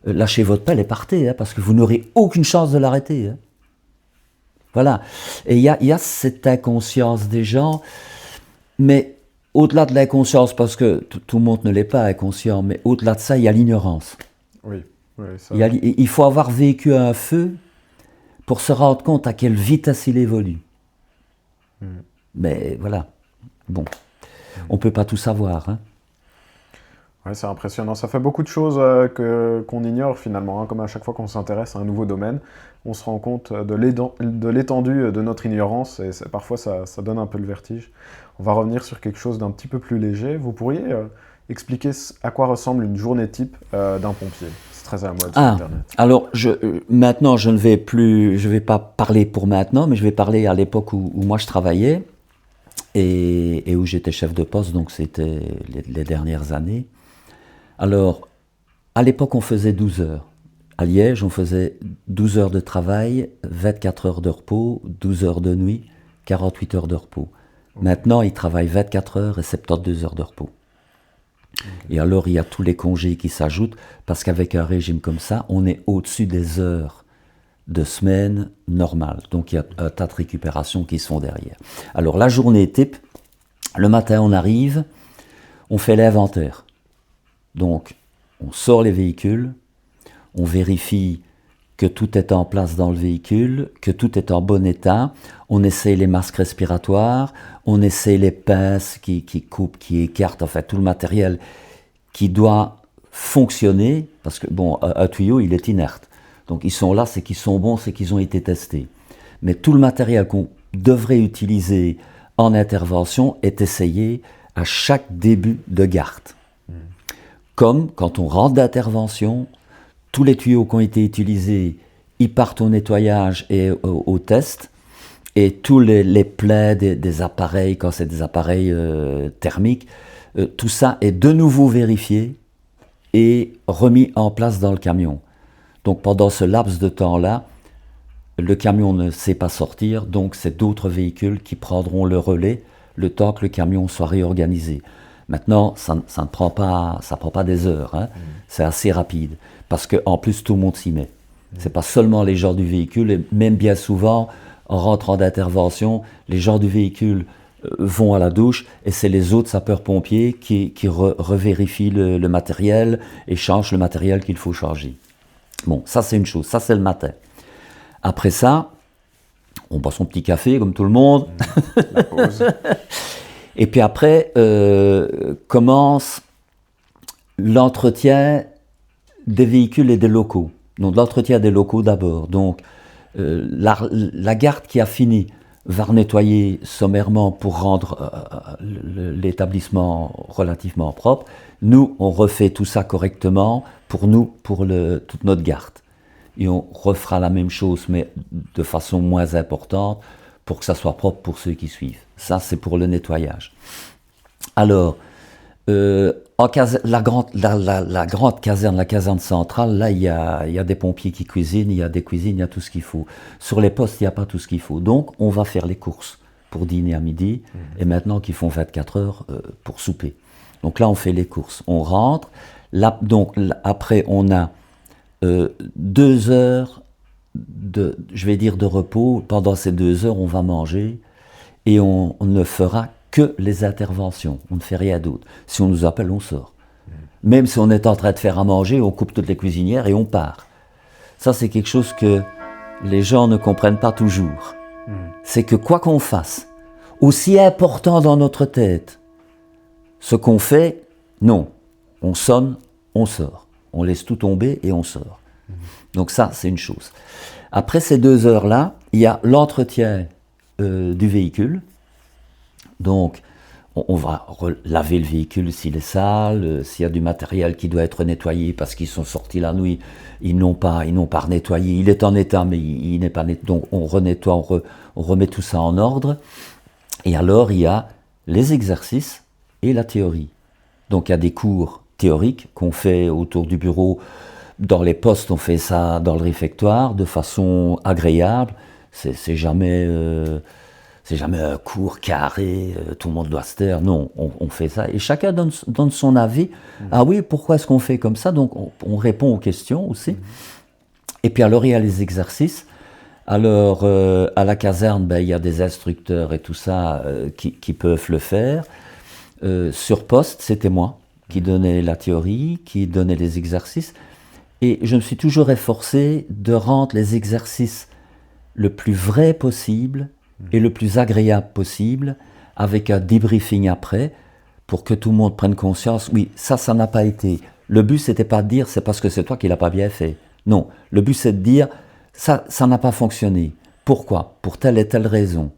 lâchez votre pelle et partez, parce que vous n'aurez aucune chance de l'arrêter. Voilà. Et il y a cette inconscience des gens, mais au-delà de l'inconscience, parce que tout le monde ne l'est pas inconscient, mais au-delà de ça, il y a l'ignorance. Ça... Il faut avoir vécu un feu pour se rendre compte à quelle vitesse il évolue. Mais voilà, bon, on ne peut pas tout savoir. C'est impressionnant. Ça fait beaucoup de choses qu'on ignore finalement. Comme à chaque fois qu'on s'intéresse à un nouveau domaine, on se rend compte de l'étendue de notre ignorance, et parfois ça donne un peu le vertige. On va revenir sur quelque chose d'un petit peu plus léger. Vous pourriez expliquer à quoi ressemble une journée type d'un pompier? C'est très à la mode sur Internet. Alors, maintenant, je ne vais pas parler pour maintenant, mais je vais parler à l'époque où moi je travaillais et où j'étais chef de poste, donc c'était les dernières années. Alors, à l'époque, on faisait 12 heures. À Liège, on faisait 12 heures de travail, 24 heures de repos, 12 heures de nuit, 48 heures de repos. Maintenant, ils travaillent 24 heures et 72 heures de repos. Et alors, il y a tous les congés qui s'ajoutent, parce qu'avec un régime comme ça, on est au-dessus des heures de semaine normales. Donc, il y a un tas de récupérations qui sont derrière. Alors, la journée type, le matin, on arrive, on fait l'inventaire. Donc, on sort les véhicules, on vérifie que tout est en place dans le véhicule, que tout est en bon état, on essaye les masques respiratoires, on essaye les pinces qui coupent, qui écartent, enfin tout le matériel qui doit fonctionner, parce que bon, un tuyau, il est inerte. Donc ils sont là, c'est qu'ils sont bons, c'est qu'ils ont été testés. Mais tout le matériel qu'on devrait utiliser en intervention est essayé à chaque début de garde. Comme quand on rentre d'intervention, tous les tuyaux qui ont été utilisés, ils partent au nettoyage et au test. Et tous les plaies des appareils, quand c'est des appareils thermiques, tout ça est de nouveau vérifié et remis en place dans le camion. Donc pendant ce laps de temps-là, le camion ne sait pas sortir, donc c'est d'autres véhicules qui prendront le relais le temps que le camion soit réorganisé. Maintenant, ça ne prend pas des heures, hein. C'est assez rapide, parce qu'en plus tout le monde s'y met. C'est pas seulement les gens du véhicule, et même bien souvent, en rentrant d'intervention, les gens du véhicule vont à la douche et c'est les autres sapeurs-pompiers qui revérifient le matériel et changent le matériel qu'il faut changer. Bon, ça c'est une chose, ça c'est le matin. Après ça, on boit son petit café comme tout le monde. La pause. Et puis après, commence l'entretien des véhicules et des locaux. Donc l'entretien des locaux d'abord. Donc la garde qui a fini va nettoyer sommairement pour rendre l'établissement relativement propre. Nous, on refait tout ça correctement pour toute notre garde. Et on refera la même chose, mais de façon moins importante, pour que ça soit propre pour ceux qui suivent. Ça, c'est pour le nettoyage. Alors, la grande caserne, la caserne centrale, là, il y a des pompiers qui cuisinent, il y a des cuisines, il y a tout ce qu'il faut. Sur les postes, il n'y a pas tout ce qu'il faut. Donc, on va faire les courses pour dîner à midi, et maintenant qu'ils font 24 heures pour souper. Donc là, on fait les courses. On rentre. Là, donc, après, on a 2 heures de repos. Pendant ces 2 heures, on va manger et on ne fera que les interventions. On ne fait rien d'autre. Si on nous appelle, on sort. Même si on est en train de faire à manger, on coupe toutes les cuisinières et on part. Ça, c'est quelque chose que les gens ne comprennent pas toujours. C'est que quoi qu'on fasse, aussi important dans notre tête, ce qu'on fait, non. On sonne, on sort. On laisse tout tomber et on sort. Donc ça, c'est une chose. Après ces 2 heures-là, il y a l'entretien du véhicule. Donc, on va laver le véhicule s'il est sale, s'il y a du matériel qui doit être nettoyé parce qu'ils sont sortis la nuit, ils n'ont pas nettoyé. Il est en état, mais il n'est pas nettoyé. Donc, on renettoie, on remet tout ça en ordre. Et alors, il y a les exercices et la théorie. Donc, il y a des cours théoriques qu'on fait autour du bureau. Dans les postes, on fait ça dans le réfectoire de façon agréable. C'est jamais un cours carré, tout le monde doit se taire. Non, on fait ça. Et chacun donne son avis. Ah oui, pourquoi est-ce qu'on fait comme ça? Donc, on répond aux questions aussi. Et puis alors, il y a les exercices. Alors, à la caserne, il y a des instructeurs et tout ça qui peuvent le faire. Sur poste, c'était moi qui donnais la théorie, qui donnait les exercices. Et je me suis toujours efforcé de rendre les exercices le plus vrai possible et le plus agréable possible, avec un débriefing après, pour que tout le monde prenne conscience. Oui, ça n'a pas été. Le but, c'était pas de dire, c'est parce que c'est toi qui l'as pas bien fait. Non, le but, c'est de dire, ça n'a pas fonctionné. Pourquoi? Pour telle et telle raison.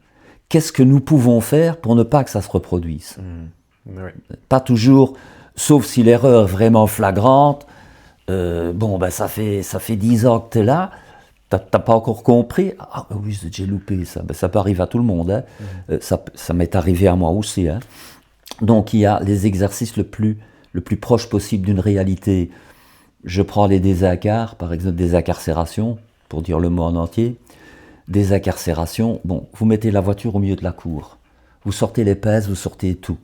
Qu'est-ce que nous pouvons faire pour ne pas que ça se reproduise? Oui. Pas toujours, sauf si l'erreur est vraiment flagrante. Ça fait 10 ans que tu es là, t'as pas encore compris. Ah oui, j'ai loupé ça. Ça peut arriver à tout le monde. Hein. Ça m'est arrivé à moi aussi. Hein. Donc il y a les exercices le plus proche possible d'une réalité. Je prends les désacarts, par exemple des incarcérations, pour dire le mot en entier. Des incarcérations, vous mettez la voiture au milieu de la cour. Vous sortez les pèses, vous sortez tout.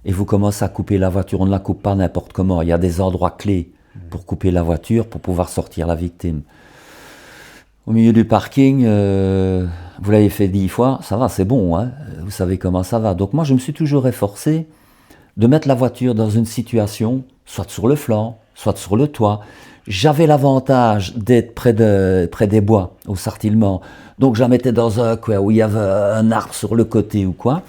Et vous commencez à couper la voiture. On ne la coupe pas n'importe comment. Il y a des endroits clés pour couper la voiture, pour pouvoir sortir la victime. Au milieu du parking, vous l'avez fait 10 fois, ça va, c'est bon, hein, vous savez comment ça va. Donc moi, je me suis toujours efforcé de mettre la voiture dans une situation, soit sur le flanc, soit sur le toit. J'avais l'avantage d'être près des bois, au Sartillement. Donc je la mettais dans un coin où il y avait un arbre sur le côté ou quoi.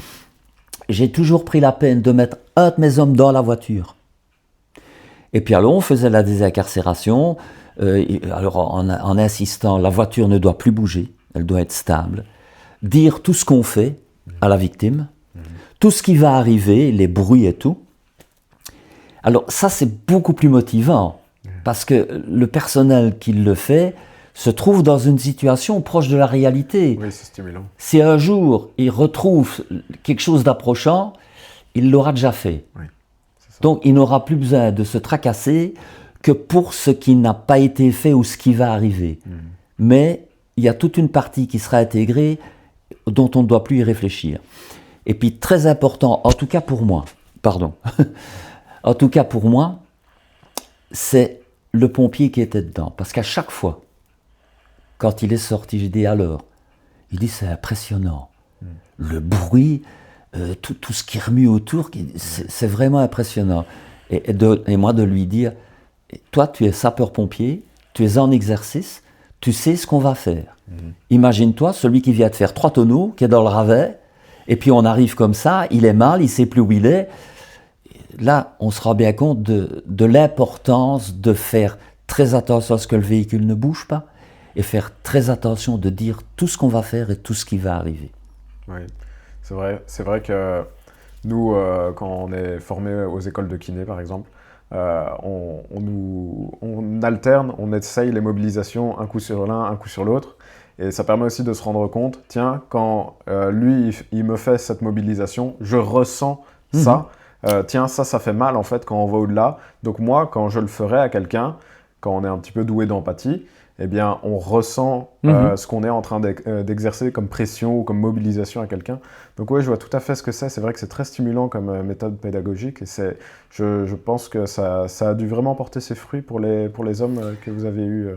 J'ai toujours pris la peine de mettre un de mes hommes dans la voiture. Et puis alors, on faisait la désincarcération, alors en insistant, la voiture ne doit plus bouger, elle doit être stable. Dire tout ce qu'on fait à la victime, tout ce qui va arriver, les bruits et tout. Alors ça, c'est beaucoup plus motivant Parce que le personnel qui le fait se trouve dans une situation proche de la réalité. Oui, c'est stimulant. Si un jour il retrouve quelque chose d'approchant, il l'aura déjà fait. Oui, c'est ça. Donc il n'aura plus besoin de se tracasser que pour ce qui n'a pas été fait ou ce qui va arriver. Mais il y a toute une partie qui sera intégrée dont on ne doit plus y réfléchir. Et puis très important, en tout cas pour moi, en tout cas pour moi, c'est le pompier qui était dedans. Parce qu'à chaque fois, quand il est sorti, j'ai dit alors, il dit c'est impressionnant. Le bruit, tout ce qui remue autour, c'est vraiment impressionnant. Et moi de lui dire, toi tu es sapeur-pompier, tu es en exercice, tu sais ce qu'on va faire. Imagine-toi celui qui vient de faire 3 tonneaux, qui est dans le ravin, et puis on arrive comme ça, il est mal, il ne sait plus où il est. Là, on se rend bien compte de l'importance de faire très attention à ce que le véhicule ne bouge pas, et faire très attention de dire tout ce qu'on va faire et tout ce qui va arriver. Oui, c'est vrai que nous, quand on est formé aux écoles de kiné, par exemple, on alterne, on essaye les mobilisations un coup sur l'un, un coup sur l'autre, et ça permet aussi de se rendre compte, tiens, quand lui, il me fait cette mobilisation, je ressens ça, tiens, ça fait mal en fait quand on va au-delà, donc moi, quand je le ferai à quelqu'un, quand on est un petit peu doué d'empathie, eh bien, on ressent ce qu'on est en train d'exercer comme pression ou comme mobilisation à quelqu'un. Donc oui, je vois tout à fait ce que c'est. C'est vrai que c'est très stimulant comme méthode pédagogique. Et je pense que ça a dû vraiment porter ses fruits pour les hommes que vous avez eus.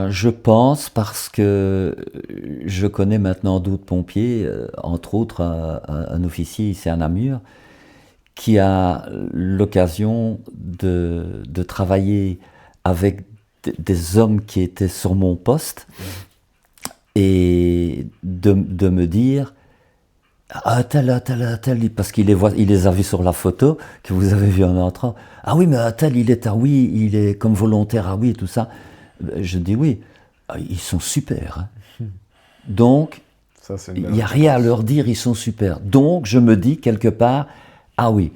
Je pense parce que je connais maintenant d'autres pompiers, entre autres un officier ici à Namur, qui a l'occasion de travailler avec des hommes qui étaient sur mon poste et de me dire tel, parce qu'il les a vus sur la photo que vous avez vu en entrant. Ah oui, mais tel, il est à oui, il est comme volontaire à oui, et tout ça. Je dis oui, ils sont super. Hein. Donc, il n'y a rien à leur dire, ils sont super. Donc, je me dis quelque part, ah oui,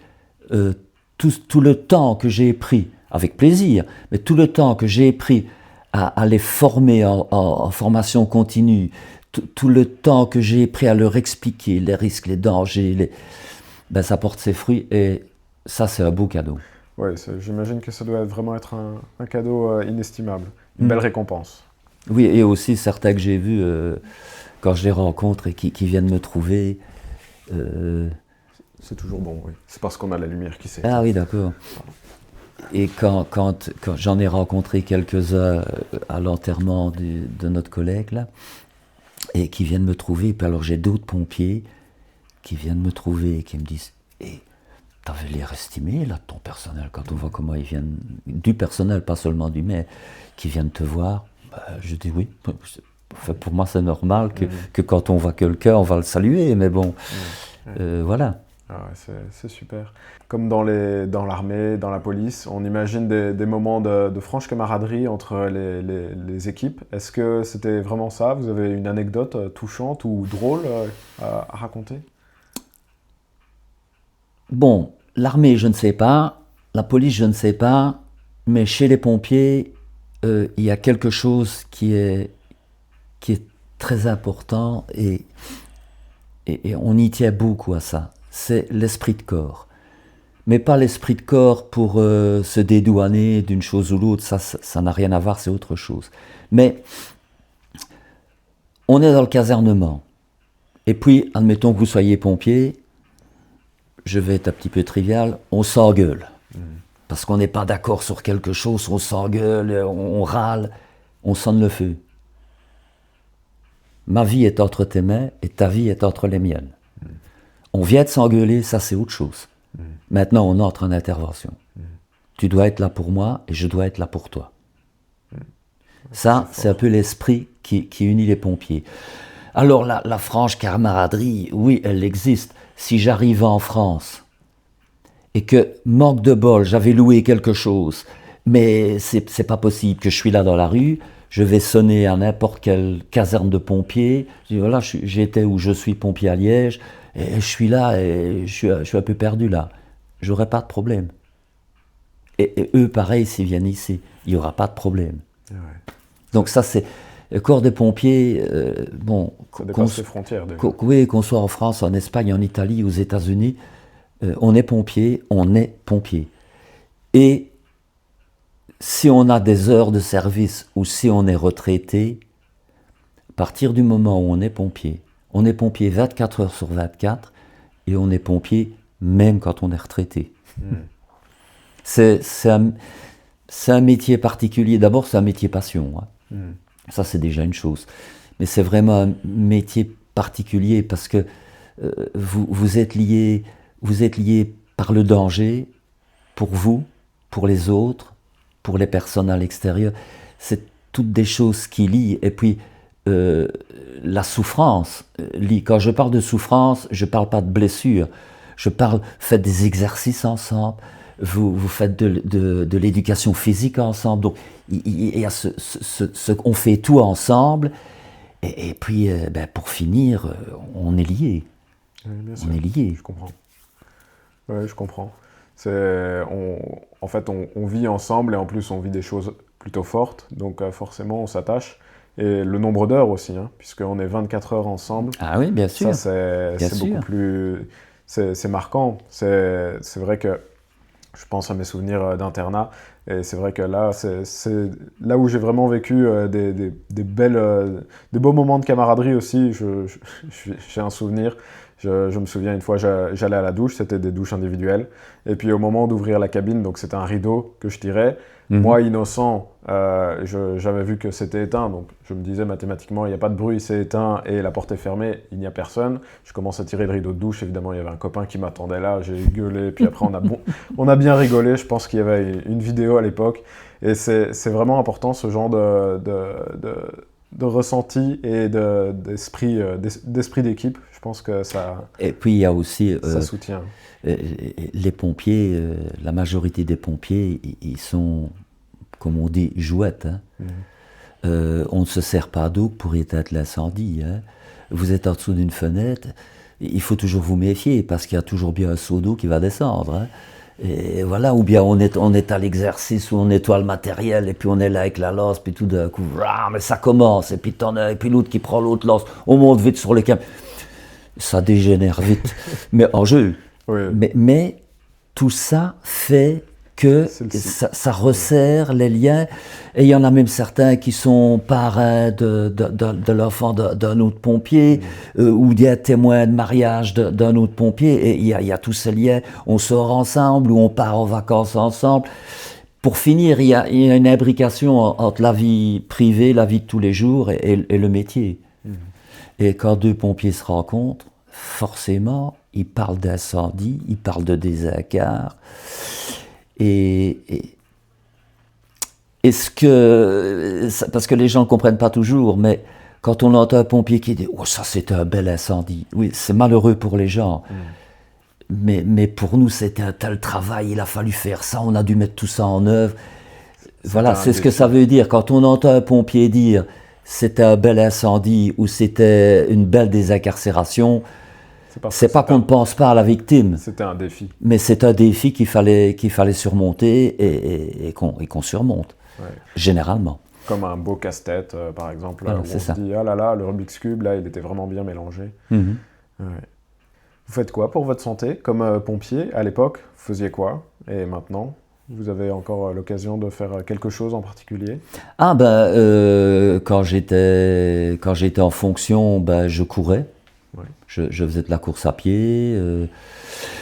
tout le temps que j'ai pris, avec plaisir, mais tout le temps que j'ai pris à les former en formation continue, tout le temps que j'ai pris à leur expliquer les risques, les dangers, ça porte ses fruits et ça c'est un beau cadeau. Oui, j'imagine que ça doit vraiment être un cadeau inestimable, une belle récompense. Oui, et aussi certains que j'ai vus quand je les rencontre et qui viennent me trouver. C'est toujours bon, oui. C'est parce qu'on a la lumière qui s'éteint. Ah oui, d'accord. Et quand j'en ai rencontré quelques-uns à l'enterrement de notre collègue, là, et qui viennent me trouver, puis alors j'ai d'autres pompiers qui viennent me trouver et qui me disent « t'avais l'air estimé, là, de ton personnel, quand on voit comment ils viennent, du personnel, pas seulement du maire, qui viennent te voir. » Je dis « oui, enfin, pour moi c'est normal que quand on voit quelqu'un, on va le saluer, mais bon, voilà. » Ah ouais, c'est super. Comme dans l'armée, dans la police, on imagine des moments de franche camaraderie entre les équipes. Est-ce que c'était vraiment ça? Vous avez une anecdote touchante ou drôle à raconter? Bon, l'armée, je ne sais pas. La police, je ne sais pas. Mais chez les pompiers, il y a quelque chose qui est très important et on y tient beaucoup à ça. C'est l'esprit de corps. Mais pas l'esprit de corps pour se dédouaner d'une chose ou l'autre, ça n'a rien à voir, c'est autre chose. Mais on est dans le casernement. Et puis, admettons que vous soyez pompier, je vais être un petit peu trivial, on s'engueule. Parce qu'on n'est pas d'accord sur quelque chose, on s'engueule, on râle, on sonne le feu. Ma vie est entre tes mains et ta vie est entre les miennes. On vient de s'engueuler, ça c'est autre chose. Maintenant, on entre en intervention. Tu dois être là pour moi et je dois être là pour toi. Ça, c'est un peu l'esprit qui unit les pompiers. Alors, la franche camaraderie, oui, elle existe. Si j'arrive en France et que, manque de bol, j'avais loué quelque chose, mais c'est pas possible que je suis là dans la rue, je vais sonner à n'importe quelle caserne de pompiers. Je dis, voilà, j'étais où je suis pompier à Liège, et je suis là et je suis un peu perdu là. J'aurais pas de problème. Et eux, pareil, s'ils viennent ici, il n'y aura pas de problème. Ouais. Donc ça, c'est le corps des pompiers, bon, Ça dépasse les frontières. oui, qu'on soit en France, en Espagne, en Italie, aux États-Unis, on est pompier, on est pompier. Et si on a des heures de service ou si on est retraité, à partir du moment où on est pompier 24 heures sur 24 et on est pompier même quand on est retraité. C'est un métier particulier. D'abord, c'est un métier passion. Hein. Ça, c'est déjà une chose. Mais c'est vraiment un métier particulier parce que vous êtes lié par le danger pour vous, pour les autres, pour les personnes à l'extérieur. C'est toutes des choses qui lient. Et puis, la souffrance lie. Quand je parle de souffrance, je ne parle pas de blessure. Je parle, faites des exercices ensemble, vous faites de l'éducation physique ensemble. Donc, il y a on fait tout ensemble. Et puis, pour finir, on est liés. Oui, bien sûr. On est liés. Je comprends. Oui, je comprends. En fait, on vit ensemble et en plus, on vit des choses plutôt fortes. Donc, forcément, on s'attache. Et le nombre d'heures aussi, hein, puisqu'on est 24 heures ensemble. Ah oui, bien sûr. Ça, c'est beaucoup plus... C'est marquant. C'est vrai que je pense à mes souvenirs d'internat. Et c'est vrai que là, c'est là où j'ai vraiment vécu des beaux moments de camaraderie aussi. J'ai un souvenir. Je me souviens une fois, j'allais à la douche, c'était des douches individuelles. Et puis au moment d'ouvrir la cabine, donc c'était un rideau que je tirais. Moi, innocent, j'avais vu que c'était éteint. Donc je me disais mathématiquement, il n'y a pas de bruit, c'est éteint et la porte est fermée, il n'y a personne. Je commence à tirer le rideau de douche. Évidemment, il y avait un copain qui m'attendait là. J'ai gueulé. Puis après, on a bien rigolé. Je pense qu'il y avait une vidéo à l'époque. Et c'est vraiment important ce genre de ressenti et d'esprit d'équipe. Je pense que ça. Et puis il y a aussi ça soutient. Les pompiers, la majorité des pompiers, ils sont, comme on dit, jouettes. Hein. On ne se sert pas d'eau pour éteindre l'incendie. Hein. Vous êtes en dessous d'une fenêtre, il faut toujours vous méfier parce qu'il y a toujours bien un seau d'eau qui va descendre. Hein. Et voilà, ou bien on est à l'exercice où on nettoie le matériel et puis on est là avec la lance, puis tout d'un coup, mais ça commence, et puis l'autre qui prend l'autre lance, on monte vite sur le camion. Ça dégénère vite, mais en jeu. Oui. Mais tout ça fait que ça resserre les liens. Et il y en a même certains qui sont parrains de l'enfant d'un autre pompier, ou des témoins de mariage d'un autre pompier. Et il y a tous ces liens. On sort ensemble ou on part en vacances ensemble. Pour finir, il y a une imbrication entre la vie privée, la vie de tous les jours et le métier. Et quand deux pompiers se rencontrent, forcément, ils parlent d'incendie, ils parlent de désaccard. Est-ce que, parce que les gens ne comprennent pas toujours, mais quand on entend un pompier qui dit « Oh, ça c'était un bel incendie », oui, c'est malheureux pour les gens. Mais pour nous, c'était un tel travail, il a fallu faire ça, on a dû mettre tout ça en œuvre. Voilà, c'est ce que ça veut dire. Quand on entend un pompier dire « C'était un bel incendie » ou « C'était une belle désincarcération », c'est pas qu'on ne pense pas à la victime. C'était un défi. Mais c'est un défi qu'il fallait surmonter et qu'on surmonte, généralement. Comme un beau casse-tête, par exemple, Voilà, où on se dit « Ah là là, le Rubik's Cube, là, il était vraiment bien mélangé. Ouais. Vous faites quoi pour votre santé? Comme pompier, à l'époque, vous faisiez quoi? Et maintenant, vous avez encore l'occasion de faire quelque chose en particulier? Ah quand j'étais en fonction, je courais. Ouais. Je faisais de la course à pied.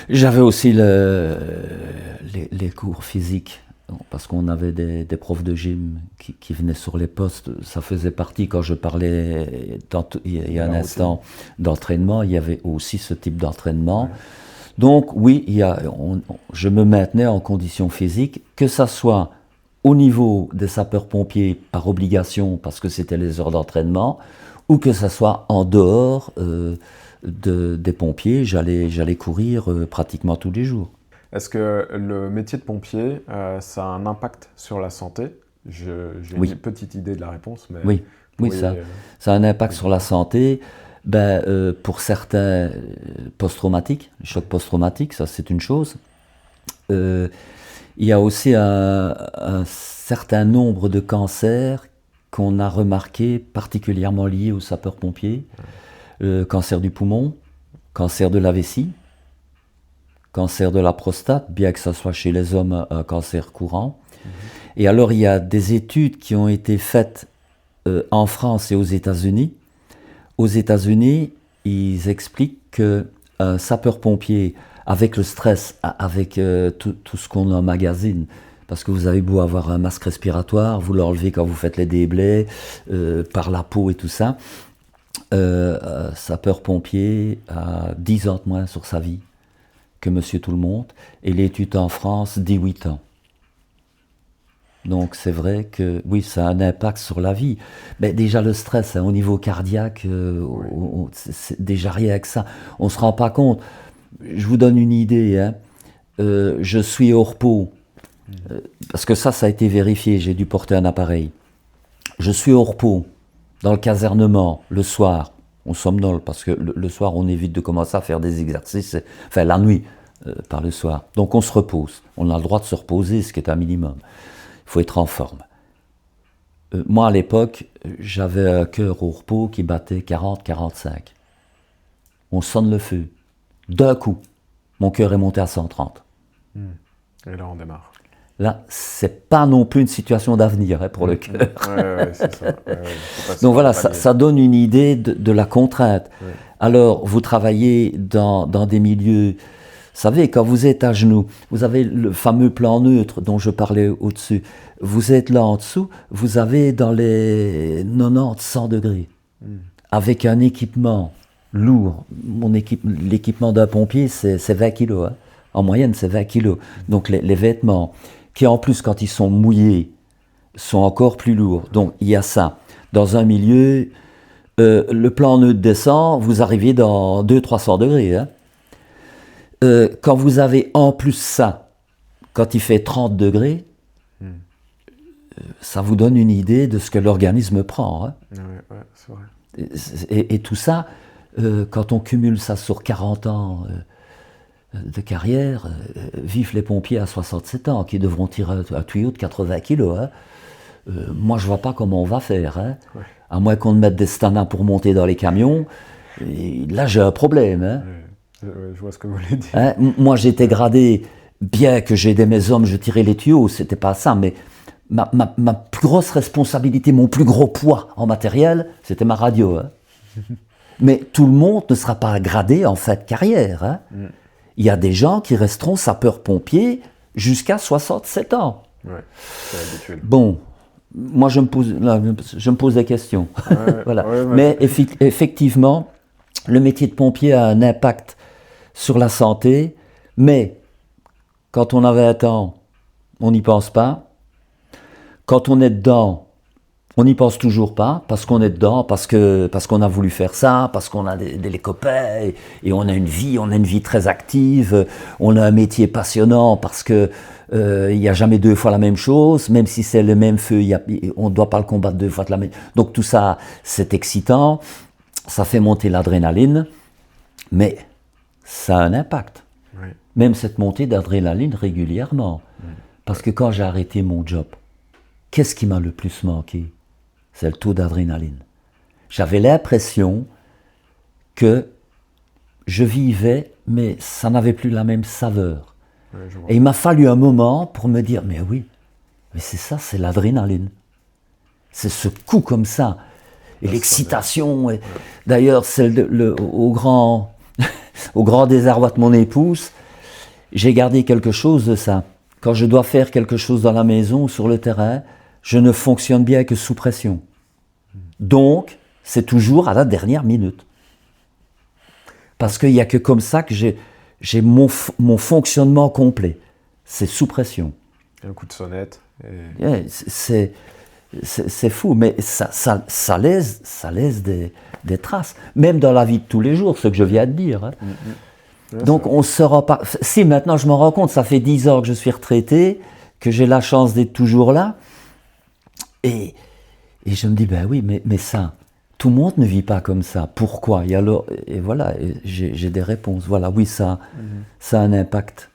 J'avais aussi les cours physiques, parce qu'on avait des profs de gym qui venaient sur les postes. Ça faisait partie, quand je parlais il y a un instant d'entraînement, il y avait aussi ce type d'entraînement. Ouais. Donc oui, je me maintenais en condition physique, que ça soit au niveau des sapeurs-pompiers par obligation, parce que c'était les heures d'entraînement, ou que ça soit en dehors des pompiers, j'allais courir pratiquement tous les jours. Est-ce que le métier de pompier, ça a un impact sur la santé? J'ai une petite idée de la réponse, mais... Oui, ça a un impact sur la santé. Pour certains, post-traumatiques, le choc post-traumatique, ça c'est une chose. Il Il y a aussi un certain nombre de cancers qu'on a remarqués particulièrement liés aux sapeurs-pompiers. Cancer du poumon, cancer de la vessie, cancer de la prostate, bien que ce soit chez les hommes un cancer courant. Et alors il y a des études qui ont été faites en France et aux États-Unis. Aux États-Unis, ils expliquent qu'un sapeur-pompier, avec le stress, avec tout ce qu'on emmagasine, parce que vous avez beau avoir un masque respiratoire, vous l'enlevez quand vous faites les déblais, par la peau et tout ça, sapeur-pompier a 10 ans de moins sur sa vie que Monsieur Tout-le-Monde, et l'étude en France dit 8 ans. Donc c'est vrai que oui, ça a un impact sur la vie. Mais déjà le stress, au niveau cardiaque, c'est déjà rien avec ça. On ne se rend pas compte. Je vous donne une idée. Hein. Je suis au repos, parce que ça a été vérifié, j'ai dû porter un appareil. Je suis au repos, dans le casernement, le soir. On somnole, parce que le soir, on évite de commencer à faire des exercices, enfin la nuit, par le soir. Donc on se repose. On a le droit de se reposer, ce qui est un minimum. Il faut être en forme. Moi, à l'époque, j'avais un cœur au repos qui battait 40-45. On sonne le feu. D'un coup, mon cœur est monté à 130. Et là, on démarre. Là, c'est pas non plus une situation d'avenir pour le cœur. Ouais, c'est ça. Donc voilà, ça donne une idée de la contrainte. Ouais. Alors, vous travaillez dans des milieux... Vous savez, quand vous êtes à genoux, vous avez le fameux plan neutre dont je parlais au-dessus. Vous êtes là en dessous, vous avez dans les 90-100 degrés, avec un équipement lourd. L'équipement d'un pompier, c'est 20 kilos. Hein. En moyenne, c'est 20 kilos. Donc les vêtements, qui en plus, quand ils sont mouillés, sont encore plus lourds. Donc il y a ça. Dans un milieu, le plan neutre descend, vous arrivez dans 200-300 degrés. Hein. Quand vous avez en plus ça, quand il fait 30 degrés, ça vous donne une idée de ce que l'organisme prend. Hein. Ouais, c'est vrai. Et tout ça, quand on cumule ça sur 40 ans de carrière, vivent les pompiers à 67 ans, qui devront tirer un tuyau de 80 kilos. Hein. Moi, je vois pas comment on va faire. Hein. Ouais. À moins qu'on mette des stanins pour monter dans les camions. Et là, j'ai un problème. Hein. Ouais. Je vois ce que vous voulez dire. Hein, moi, j'étais gradé, bien que j'aidais mes hommes, je tirais les tuyaux, c'était pas ça, mais ma plus grosse responsabilité, mon plus gros poids en matériel, c'était ma radio. Hein. Mais tout le monde ne sera pas gradé en fin de carrière. Hein. Il y a des gens qui resteront sapeurs-pompiers jusqu'à 67 ans. Ouais, c'est ridicule. Bon, moi, je me pose des questions. Ouais, voilà. Ouais, mais effectivement, le métier de pompier a un impact sur la santé, mais quand on a 20 ans, on n'y pense pas. Quand on est dedans, on n'y pense toujours pas, parce qu'on est dedans, parce qu'on a voulu faire ça, parce qu'on a des copains, et on a une vie très active, on a un métier passionnant, parce que il n'y a jamais 2 fois la même chose, même si c'est le même feu, on ne doit pas le combattre 2 fois de la même. Donc tout ça, c'est excitant, ça fait monter l'adrénaline, mais ça a un impact. Oui. Même cette montée d'adrénaline régulièrement. Parce que quand j'ai arrêté mon job, qu'est-ce qui m'a le plus manqué? C'est le taux d'adrénaline. J'avais l'impression que je vivais, mais ça n'avait plus la même saveur. Oui, et il m'a fallu un moment pour me dire, mais oui, mais c'est ça, c'est l'adrénaline. C'est ce coup comme ça. Et l'excitation. Et... D'ailleurs, au grand désarroi de mon épouse, j'ai gardé quelque chose de ça. Quand je dois faire quelque chose dans la maison ou sur le terrain, je ne fonctionne bien que sous pression. Donc, c'est toujours à la dernière minute. Parce qu'il n'y a que comme ça que j'ai mon fonctionnement complet. C'est sous pression. Un coup de sonnette. Yeah, c'est fou, mais ça laisse des traces. Même dans la vie de tous les jours, ce que je viens de dire. Hein. Donc on ne se rend pas... Si, maintenant je m'en rends compte, ça fait 10 ans que je suis retraité, que j'ai la chance d'être toujours là. Et je me dis, ben oui, mais ça, tout le monde ne vit pas comme ça. Pourquoi? Et voilà, j'ai des réponses. Voilà, oui, ça a un impact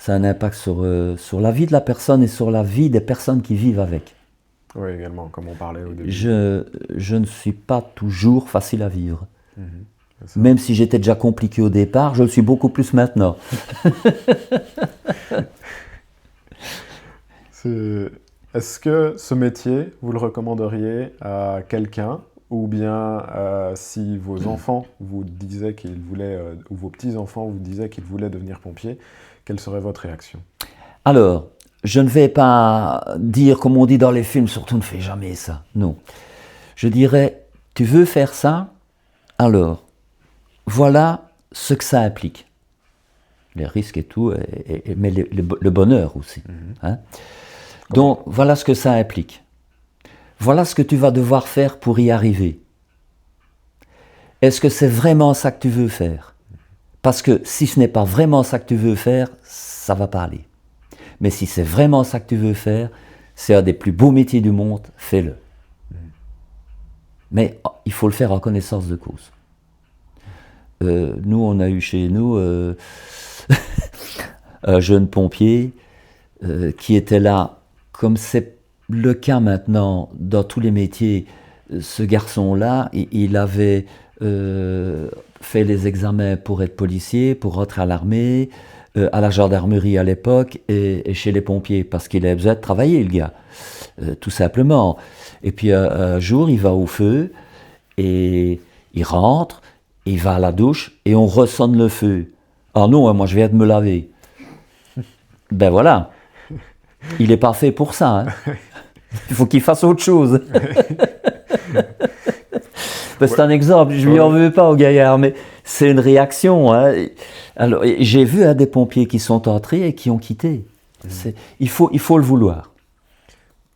ça a un impact sur la vie de la personne et sur la vie des personnes qui vivent avec. Oui, également, comme on parlait au début. Je ne suis pas toujours facile à vivre. Même si j'étais déjà compliqué au départ, je le suis beaucoup plus maintenant. Est-ce que ce métier, vous le recommanderiez à quelqu'un, ou bien si vos enfants vous disaient qu'ils voulaient, ou vos petits-enfants vous disaient qu'ils voulaient devenir pompiers, quelle serait votre réaction? Alors, je ne vais pas dire, comme on dit dans les films, surtout ne fais jamais ça. Non. Je dirais, tu veux faire ça? Alors, voilà ce que ça implique. Les risques et tout, mais le bonheur aussi. Hein? Donc, voilà ce que ça implique. Voilà ce que tu vas devoir faire pour y arriver. Est-ce que c'est vraiment ça que tu veux faire? Parce que si ce n'est pas vraiment ça que tu veux faire, ça ne va pas aller. Mais si c'est vraiment ça que tu veux faire, c'est un des plus beaux métiers du monde, fais-le. Mais il faut le faire en connaissance de cause. Nous, on a eu chez nous un jeune pompier qui était là, comme c'est le cas maintenant dans tous les métiers. Ce garçon-là, il avait fait les examens pour être policier, pour rentrer à l'armée, à la gendarmerie à l'époque et chez les pompiers, parce qu'il avait besoin de travailler, le gars, tout simplement. Et puis un jour, il va au feu et il rentre, il va à la douche et on ressonne le feu. Ah non, moi je viens de me laver. Ben voilà, il n'est pas fait pour ça. Hein. Il faut qu'il fasse autre chose. Ben, c'est un exemple, je ne lui en veux pas au gaillard, mais c'est une réaction. Hein. Alors, j'ai vu des pompiers qui sont entrés et qui ont quitté. Il faut le vouloir.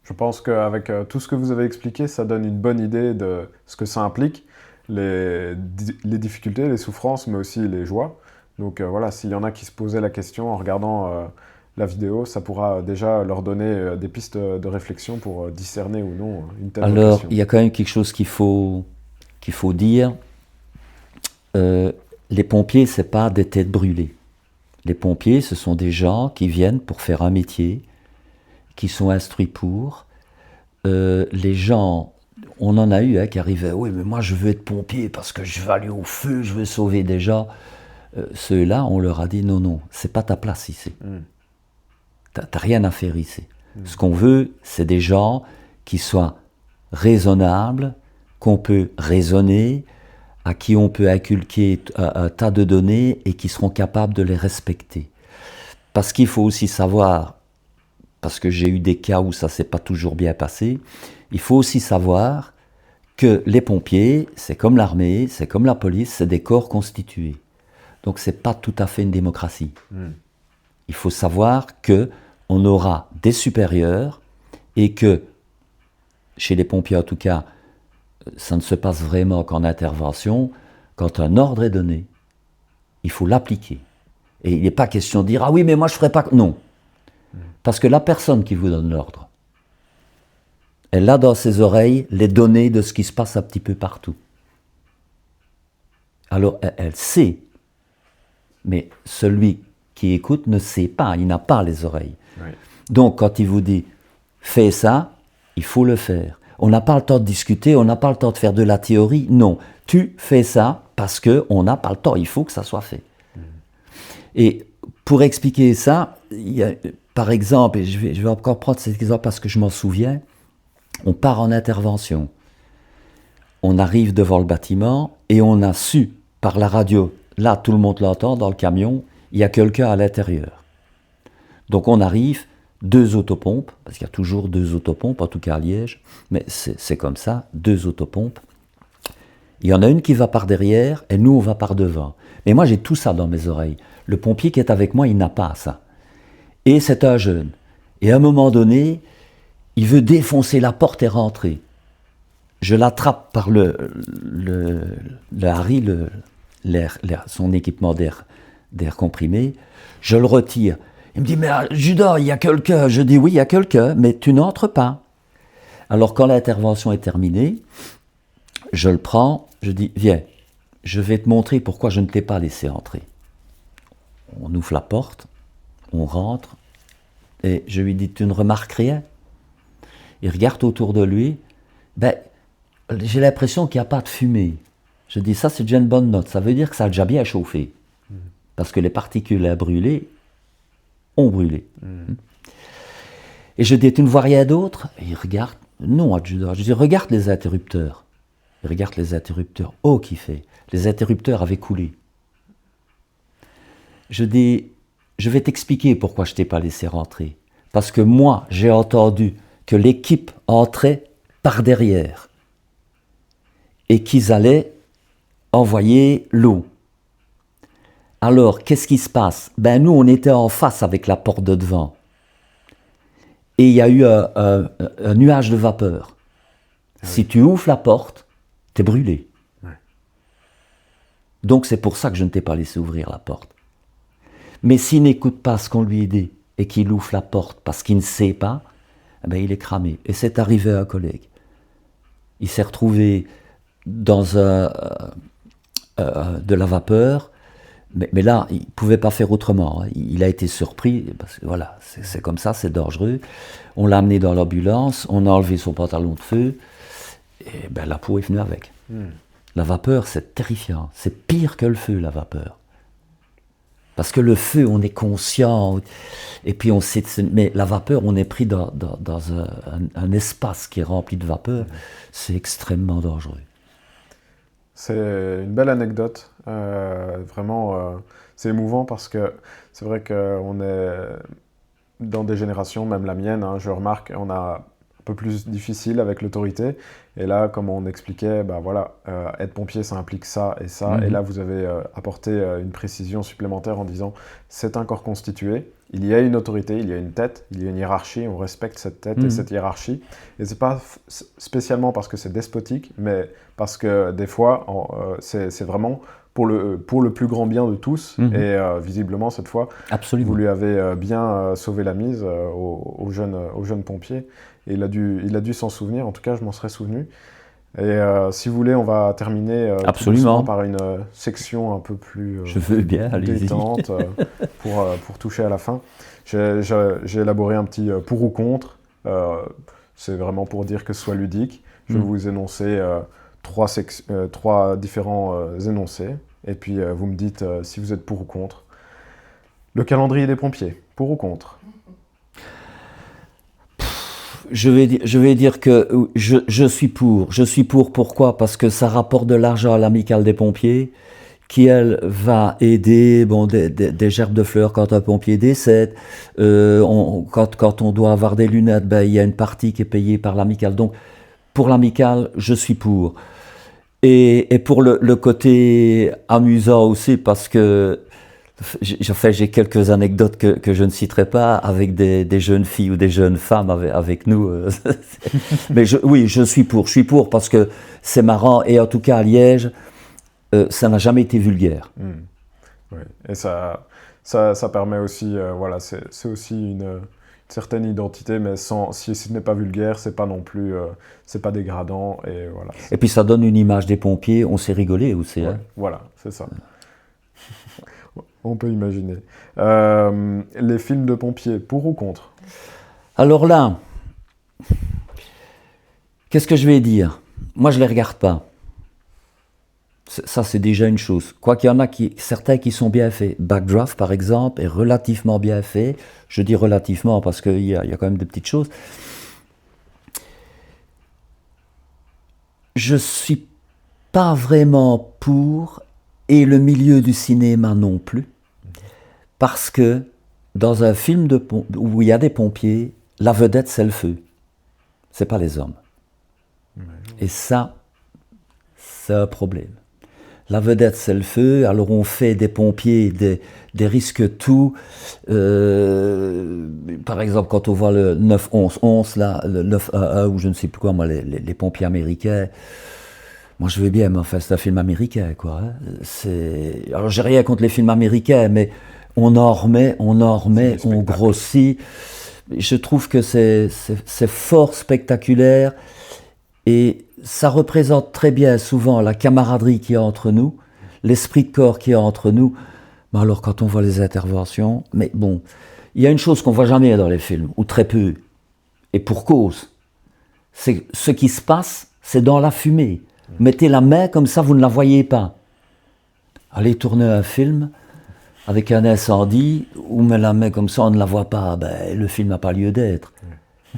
Je pense qu'avec tout ce que vous avez expliqué, ça donne une bonne idée de ce que ça implique, les difficultés, les souffrances, mais aussi les joies. Donc voilà, s'il y en a qui se posaient la question en regardant la vidéo, ça pourra déjà leur donner des pistes de réflexion pour discerner ou non une telle vocation. Alors, il y a quand même quelque chose qu'il faut dire. Les pompiers, ce n'est pas des têtes brûlées. Les pompiers, ce sont des gens qui viennent pour faire un métier, qui sont instruits pour. Les gens, on en a eu qui arrivaient, oui, mais moi je veux être pompier parce que je veux aller au feu, je veux sauver des gens. Ceux-là, on leur a dit, non, c'est pas ta place ici. T'as rien à faire ici. Ce qu'on veut, c'est des gens qui soient raisonnables, qu'on peut raisonner, à qui on peut inculquer un tas de données et qui seront capables de les respecter. Parce qu'il faut aussi savoir, parce que j'ai eu des cas où ça ne s'est pas toujours bien passé, il faut aussi savoir que les pompiers, c'est comme l'armée, c'est comme la police, c'est des corps constitués. Donc ce n'est pas tout à fait une démocratie. Il faut savoir qu'on aura des supérieurs et que, chez les pompiers en tout cas, ça ne se passe vraiment qu'en intervention. Quand un ordre est donné, il faut l'appliquer. Et il n'est pas question de dire « Ah oui, mais moi je ne ferai pas... » Non. Parce que la personne qui vous donne l'ordre, elle a dans ses oreilles les données de ce qui se passe un petit peu partout. Alors elle sait, mais celui qui écoute ne sait pas, il n'a pas les oreilles. Oui. Donc quand il vous dit « Fais ça », il faut le faire. On n'a pas le temps de discuter, on n'a pas le temps de faire de la théorie. Non, tu fais ça parce qu'on n'a pas le temps, il faut que ça soit fait. Et pour expliquer ça, il y a, par exemple, et je vais encore prendre cet exemple parce que je m'en souviens, on part en intervention. On arrive devant le bâtiment et on a su par la radio, là tout le monde l'entend dans le camion, il y a quelqu'un à l'intérieur. Donc on arrive, 2 autopompes, parce qu'il y a toujours 2 autopompes, en tout cas à Liège, mais c'est comme ça, 2 autopompes. Il y en a une qui va par derrière et nous on va par devant. Mais moi j'ai tout ça dans mes oreilles. Le pompier qui est avec moi, il n'a pas ça. Et c'est un jeune. Et à un moment donné, il veut défoncer la porte et rentrer. Je l'attrape par le Harry, son équipement d'air comprimé, je le retire. Il me dit, mais Judas, il y a quelqu'un. Je dis, oui, il y a quelqu'un, mais tu n'entres pas. Alors, quand l'intervention est terminée, je le prends, je dis, viens, je vais te montrer pourquoi je ne t'ai pas laissé entrer. On ouvre la porte, On rentre, et je lui dis, tu ne remarques rien? Il regarde autour de lui, ben, j'ai l'impression qu'il n'y a pas de fumée. Je dis, ça c'est déjà une bonne note, ça veut dire que ça a déjà bien chauffé. Parce que les particules à brûler ont brûlé. Et je dis, tu ne vois rien d'autre? Et il regarde, non, adjudant. Je dis, regarde les interrupteurs. Il regarde les interrupteurs. Oh, qui fait? Les interrupteurs avaient coulé. Je dis, je vais t'expliquer pourquoi je ne t'ai pas laissé rentrer. Parce que moi, j'ai entendu que l'équipe entrait par derrière et qu'ils allaient envoyer l'eau. Alors, qu'est-ce qui se passe? Ben, nous, on était en face avec la porte de devant. Et il y a eu un nuage de vapeur. Si tu ouvres la porte, t'es brûlé. Donc, c'est pour ça que je ne t'ai pas laissé ouvrir la porte. Mais s'il n'écoute pas ce qu'on lui dit et qu'il ouvre la porte parce qu'il ne sait pas, eh ben, il est cramé. Et c'est arrivé à un collègue. Il s'est retrouvé dans de la vapeur, mais là, il ne pouvait pas faire autrement. Il a été surpris, parce que voilà, c'est comme ça, c'est dangereux. On l'a amené dans l'ambulance, on a enlevé son pantalon de feu, et ben, la peau est venue avec. La vapeur, c'est terrifiant. C'est pire que le feu, la vapeur. Parce que le feu, on est conscient, et puis on sait, mais la vapeur, on est pris dans un espace qui est rempli de vapeur, c'est extrêmement dangereux. C'est une belle anecdote, vraiment, c'est émouvant parce que c'est vrai qu'on est dans des générations, même la mienne, hein, je remarque, on a un peu plus difficile avec l'autorité. Et là, comme on expliquait, bah voilà, être pompier, ça implique ça et ça. Et là, vous avez apporté une précision supplémentaire en disant c'est un corps constitué, il y a une autorité, il y a une tête, il y a une hiérarchie, on respecte cette tête et cette hiérarchie. Et c'est pas spécialement parce que c'est despotique, mais parce que des fois, c'est vraiment pour le plus grand bien de tous. Et visiblement, cette fois, absolument, vous lui avez bien sauvé la mise aux jeunes pompiers. Et il a dû s'en souvenir, en tout cas je m'en serais souvenu. Et si vous voulez, on va terminer tout doucement par une section un peu plus je veux bien, détente pour toucher à la fin. J'ai élaboré un petit pour ou contre. C'est vraiment pour dire que ce soit ludique. Je vais vous énoncer trois différents énoncés. Et puis vous me dites si vous êtes pour ou contre. Le calendrier des pompiers, pour ou contre? Je vais dire que je suis pour. Je suis pour, pourquoi? Parce que ça rapporte de l'argent à l'amicale des pompiers, qui, elle, va aider des gerbes de fleurs quand un pompier décède. Quand on doit avoir des lunettes, ben, il y a une partie qui est payée par l'amicale. Donc, pour l'amicale, je suis pour. Et pour le côté amusant aussi, parce que j'ai quelques anecdotes que je ne citerai pas avec des jeunes filles ou des jeunes femmes avec nous. Mais oui, je suis pour parce que c'est marrant. Et en tout cas, à Liège, ça n'a jamais été vulgaire. Oui. Et ça permet aussi, voilà, c'est aussi une certaine identité, mais si ce n'est pas vulgaire, c'est pas non plus, c'est pas dégradant. Et, voilà, et puis ça donne une image des pompiers, on s'est rigolé aussi. Ouais, hein. Voilà, c'est ça. On peut imaginer. Les films de pompiers, pour ou contre? Alors là, qu'est-ce que je vais dire? Moi, je ne les regarde pas. Ça, c'est déjà une chose. Quoiqu'il y en a certains qui sont bien faits. Backdraft, par exemple, est relativement bien fait. Je dis relativement parce qu'il y a quand même des petites choses. Je ne suis pas vraiment pour, et le milieu du cinéma non plus. Parce que dans un film où il y a des pompiers, la vedette, c'est le feu. Ce n'est pas les hommes. Et ça, c'est un problème. La vedette, c'est le feu. Alors on fait des pompiers des risques tout. Par exemple, quand on voit le 9-11-11, là, le 9-1-1, ou je ne sais plus quoi, moi, les pompiers américains, moi je veux bien, mais enfin c'est un film américain, quoi. Hein. Alors j'ai rien contre les films américains, mais on en remet, on grossit. Je trouve que c'est fort spectaculaire et ça représente très bien souvent la camaraderie qu'il y a entre nous, l'esprit de corps qu'il y a entre nous. Mais alors quand on voit les interventions, mais bon, Il y a une chose qu'on voit jamais dans les films, ou très peu, et pour cause. C'est ce qui se passe, c'est dans la fumée. Mettez la main comme ça, vous ne la voyez pas. Allez tourner un film avec un incendie, ou met la main comme ça, on ne la voit pas. Ben, le film n'a pas lieu d'être.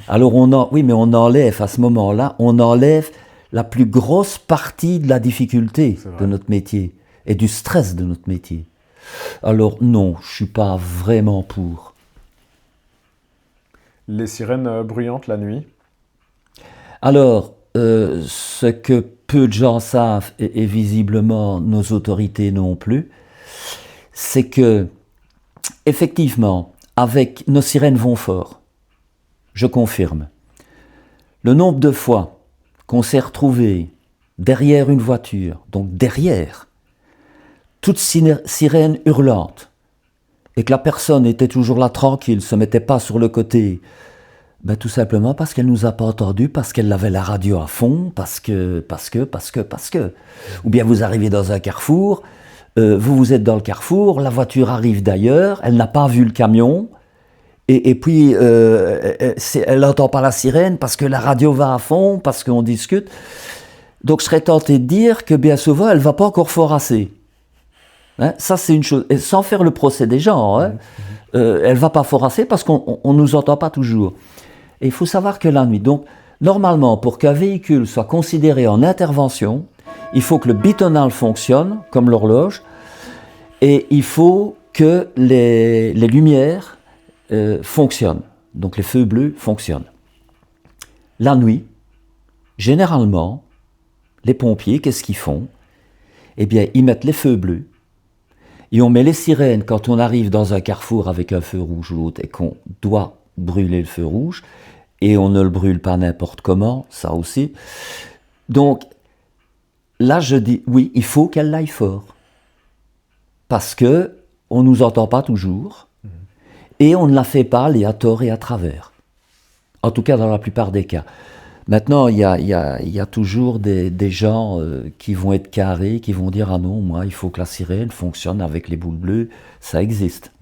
Alors on enlève à ce moment-là, on enlève la plus grosse partie de la difficulté de notre métier et du stress de notre métier. Alors non, je ne suis pas vraiment pour. Les sirènes bruyantes la nuit? Alors, ce que peu de gens savent, et visiblement nos autorités non plus, c'est que, effectivement, avec nos sirènes vont fort. Je confirme. Le nombre de fois qu'on s'est retrouvé derrière une voiture, donc derrière, toute sirène hurlante, et que la personne était toujours là tranquille, se mettait pas sur le côté, ben tout simplement parce qu'elle nous a pas entendus, parce qu'elle avait la radio à fond, parce que. Ou bien vous arrivez dans un carrefour, vous êtes dans le carrefour, la voiture arrive d'ailleurs, elle n'a pas vu le camion, et puis elle n'entend pas la sirène parce que la radio va à fond, parce qu'on discute. Donc je serais tenté de dire que bien souvent elle va pas encore fort assez. Hein, ça c'est une chose, et sans faire le procès des gens, hein, elle va pas fort assez parce qu'on nous entend pas toujours. Et il faut savoir que la nuit, donc normalement pour qu'un véhicule soit considéré en intervention, il faut que le bitonal fonctionne comme l'horloge, et il faut que les lumières fonctionnent, donc les feux bleus fonctionnent. La nuit, généralement, les pompiers, qu'est-ce qu'ils font? Eh bien, ils mettent les feux bleus, et on met les sirènes quand on arrive dans un carrefour avec un feu rouge ou l'autre et qu'on doit brûler le feu rouge, et on ne le brûle pas n'importe comment, ça aussi. Donc, là je dis, oui, il faut qu'elle aille fort. Parce que on ne nous entend pas toujours, et on ne la fait pas aller à tort et à travers. En tout cas, dans la plupart des cas. Maintenant, il y a toujours des gens qui vont être carrés, qui vont dire « Ah non, moi, il faut que la sirène fonctionne avec les boules bleues. » Ça existe.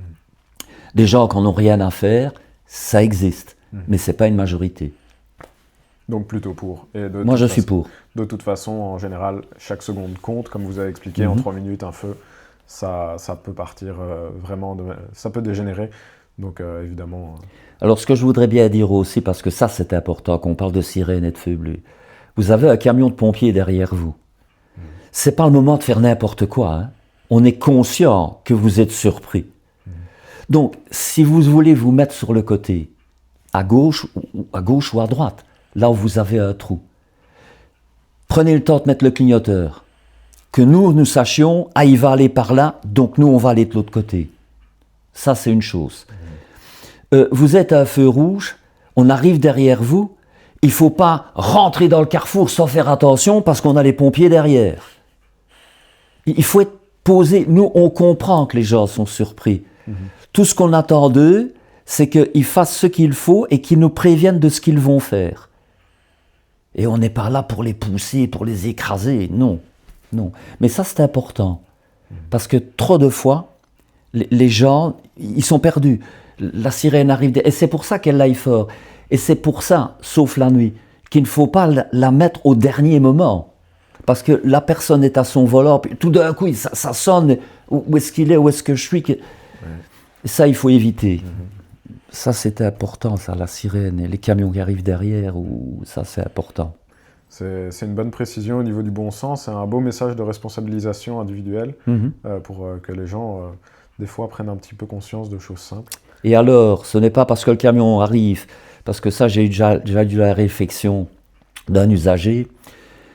Des gens qui n'en ont rien à faire, ça existe. Mais ce n'est pas une majorité. Donc plutôt pour. Moi, je suis pour. De toute façon, en général, chaque seconde compte. Comme vous avez expliqué, en 3 minutes, un feu, ça peut partir vraiment, ça peut dégénérer. Donc évidemment... Alors ce que je voudrais bien dire aussi, parce que ça c'est important, qu'on parle de sirène et de feu bleu. Vous avez un camion de pompiers derrière vous. C'est pas le moment de faire n'importe quoi. Hein. On est conscient que vous êtes surpris. Donc, si vous voulez vous mettre sur le côté, à gauche ou à droite, là où vous avez un trou, prenez le temps de mettre le clignoteur. Que nous sachions, ah, il va aller par là, donc nous, on va aller de l'autre côté. Ça, c'est une chose. Vous êtes à un feu rouge, on arrive derrière vous, il ne faut pas rentrer dans le carrefour sans faire attention parce qu'on a les pompiers derrière. Il faut être posé. Nous, on comprend que les gens sont surpris. Tout ce qu'on attend d'eux, c'est qu'ils fassent ce qu'il faut et qu'ils nous préviennent de ce qu'ils vont faire. Et on n'est pas là pour les pousser, pour les écraser. Non, non. Mais ça, c'est important. Parce que trop de fois, les gens, ils sont perdus. La sirène arrive, et c'est pour ça qu'elle aille fort. Et c'est pour ça, sauf la nuit, qu'il ne faut pas la mettre au dernier moment. Parce que la personne est à son volant, puis tout d'un coup, ça sonne, où est-ce qu'il est, où est-ce que je suis Ça, il faut éviter. Ça, c'est important, ça, la sirène, et les camions qui arrivent derrière, ça, c'est important. C'est une bonne précision au niveau du bon sens, c'est un beau message de responsabilisation individuelle pour que les gens, des fois, prennent un petit peu conscience de choses simples. Et alors, ce n'est pas parce que le camion arrive, parce que ça, j'ai déjà eu la réflexion d'un usager,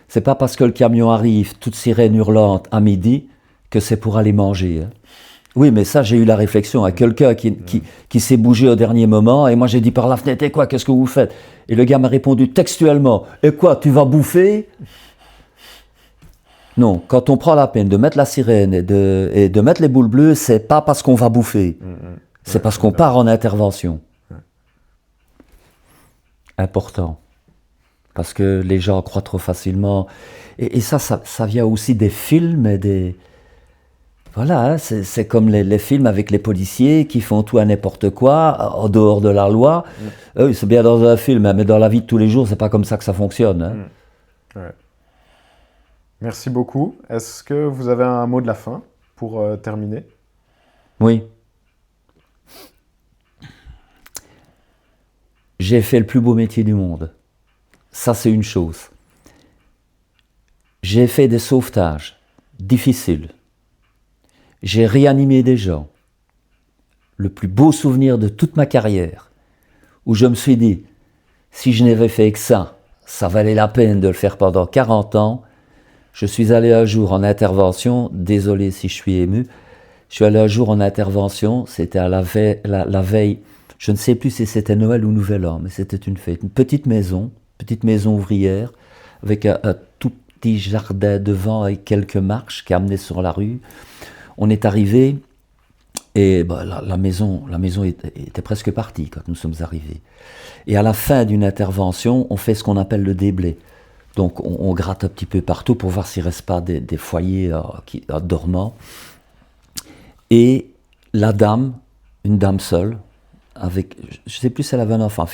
c'est pas parce que le camion arrive, toute sirène hurlante à midi, que c'est pour aller manger. Hein. Oui, mais ça, j'ai eu la réflexion à quelqu'un qui s'est bougé au dernier moment, et moi j'ai dit par la fenêtre, et quoi, qu'est-ce que vous faites? Et le gars m'a répondu textuellement, et quoi, tu vas bouffer? Non, quand on prend la peine de mettre la sirène et de mettre les boules bleues, c'est pas parce qu'on va bouffer. C'est parce qu'on part en intervention. Important. Parce que les gens croient trop facilement. Et ça vient aussi des films et Voilà, hein, c'est comme les films avec les policiers qui font tout à n'importe quoi, en dehors de la loi. C'est bien dans un film, hein, mais dans la vie de tous les jours, c'est pas comme ça que ça fonctionne. Hein. Ouais. Merci beaucoup. Est-ce que vous avez un mot de la fin pour terminer? Oui. J'ai fait le plus beau métier du monde. Ça, c'est une chose. J'ai fait des sauvetages difficiles. J'ai réanimé des gens. Le plus beau souvenir de toute ma carrière, où je me suis dit, si je n'avais fait que ça valait la peine de le faire pendant 40 ans. Je suis allé un jour en intervention, désolé si je suis ému, je suis allé un jour en intervention, c'était à la veille, je ne sais plus si c'était Noël ou Nouvel An, mais c'était une fête, une petite maison ouvrière, avec un tout petit jardin devant avec quelques marches qui amenaient sur la rue. On est arrivé et la maison était presque partie quand nous sommes arrivés. Et à la fin d'une intervention, on fait ce qu'on appelle le déblai. Donc on gratte un petit peu partout pour voir s'il ne reste pas des foyers dormants. Et la dame, une dame seule, avec, je ne sais plus si elle avait un enfant,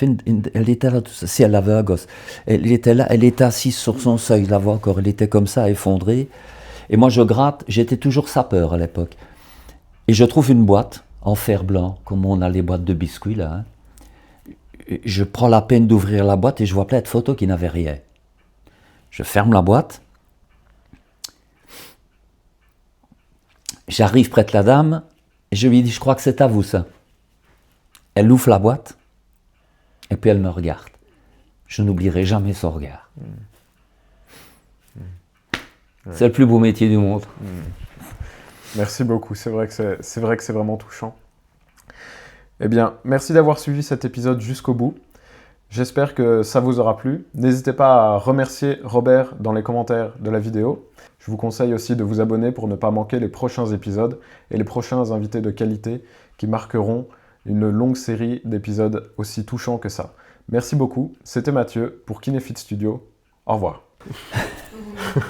elle était là, si elle avait un gosse, elle était là, elle était assise sur son seuil, je la vois encore, elle était comme ça, effondrée. Et moi je gratte, j'étais toujours sapeur à l'époque. Et je trouve une boîte en fer blanc, comme on a les boîtes de biscuits là. Hein. Je prends la peine d'ouvrir la boîte et je vois plein de photos qui n'avaient rien. Je ferme la boîte. J'arrive près de la dame et je lui dis, je crois que c'est à vous ça. Elle ouvre la boîte et puis elle me regarde. Je n'oublierai jamais son regard. Ouais. C'est le plus beau métier du monde. Merci beaucoup, c'est vrai que c'est vraiment touchant. Eh bien, merci d'avoir suivi cet épisode jusqu'au bout. J'espère que ça vous aura plu. N'hésitez pas à remercier Robert dans les commentaires de la vidéo. Je vous conseille aussi de vous abonner pour ne pas manquer les prochains épisodes et les prochains invités de qualité qui marqueront une longue série d'épisodes aussi touchants que ça. Merci beaucoup, c'était Mathieu pour Kinefit Studio. Au revoir. Vous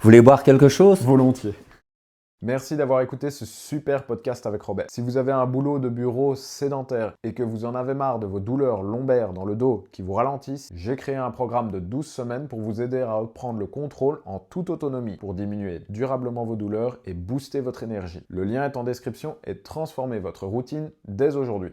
voulez boire quelque chose? Volontiers. Merci d'avoir écouté ce super podcast avec Robert. Si vous avez un boulot de bureau sédentaire et que vous en avez marre de vos douleurs lombaires dans le dos qui vous ralentissent, j'ai créé un programme de 12 semaines pour vous aider à reprendre le contrôle en toute autonomie pour diminuer durablement vos douleurs et booster votre énergie. Le lien est en description et transformez votre routine dès aujourd'hui.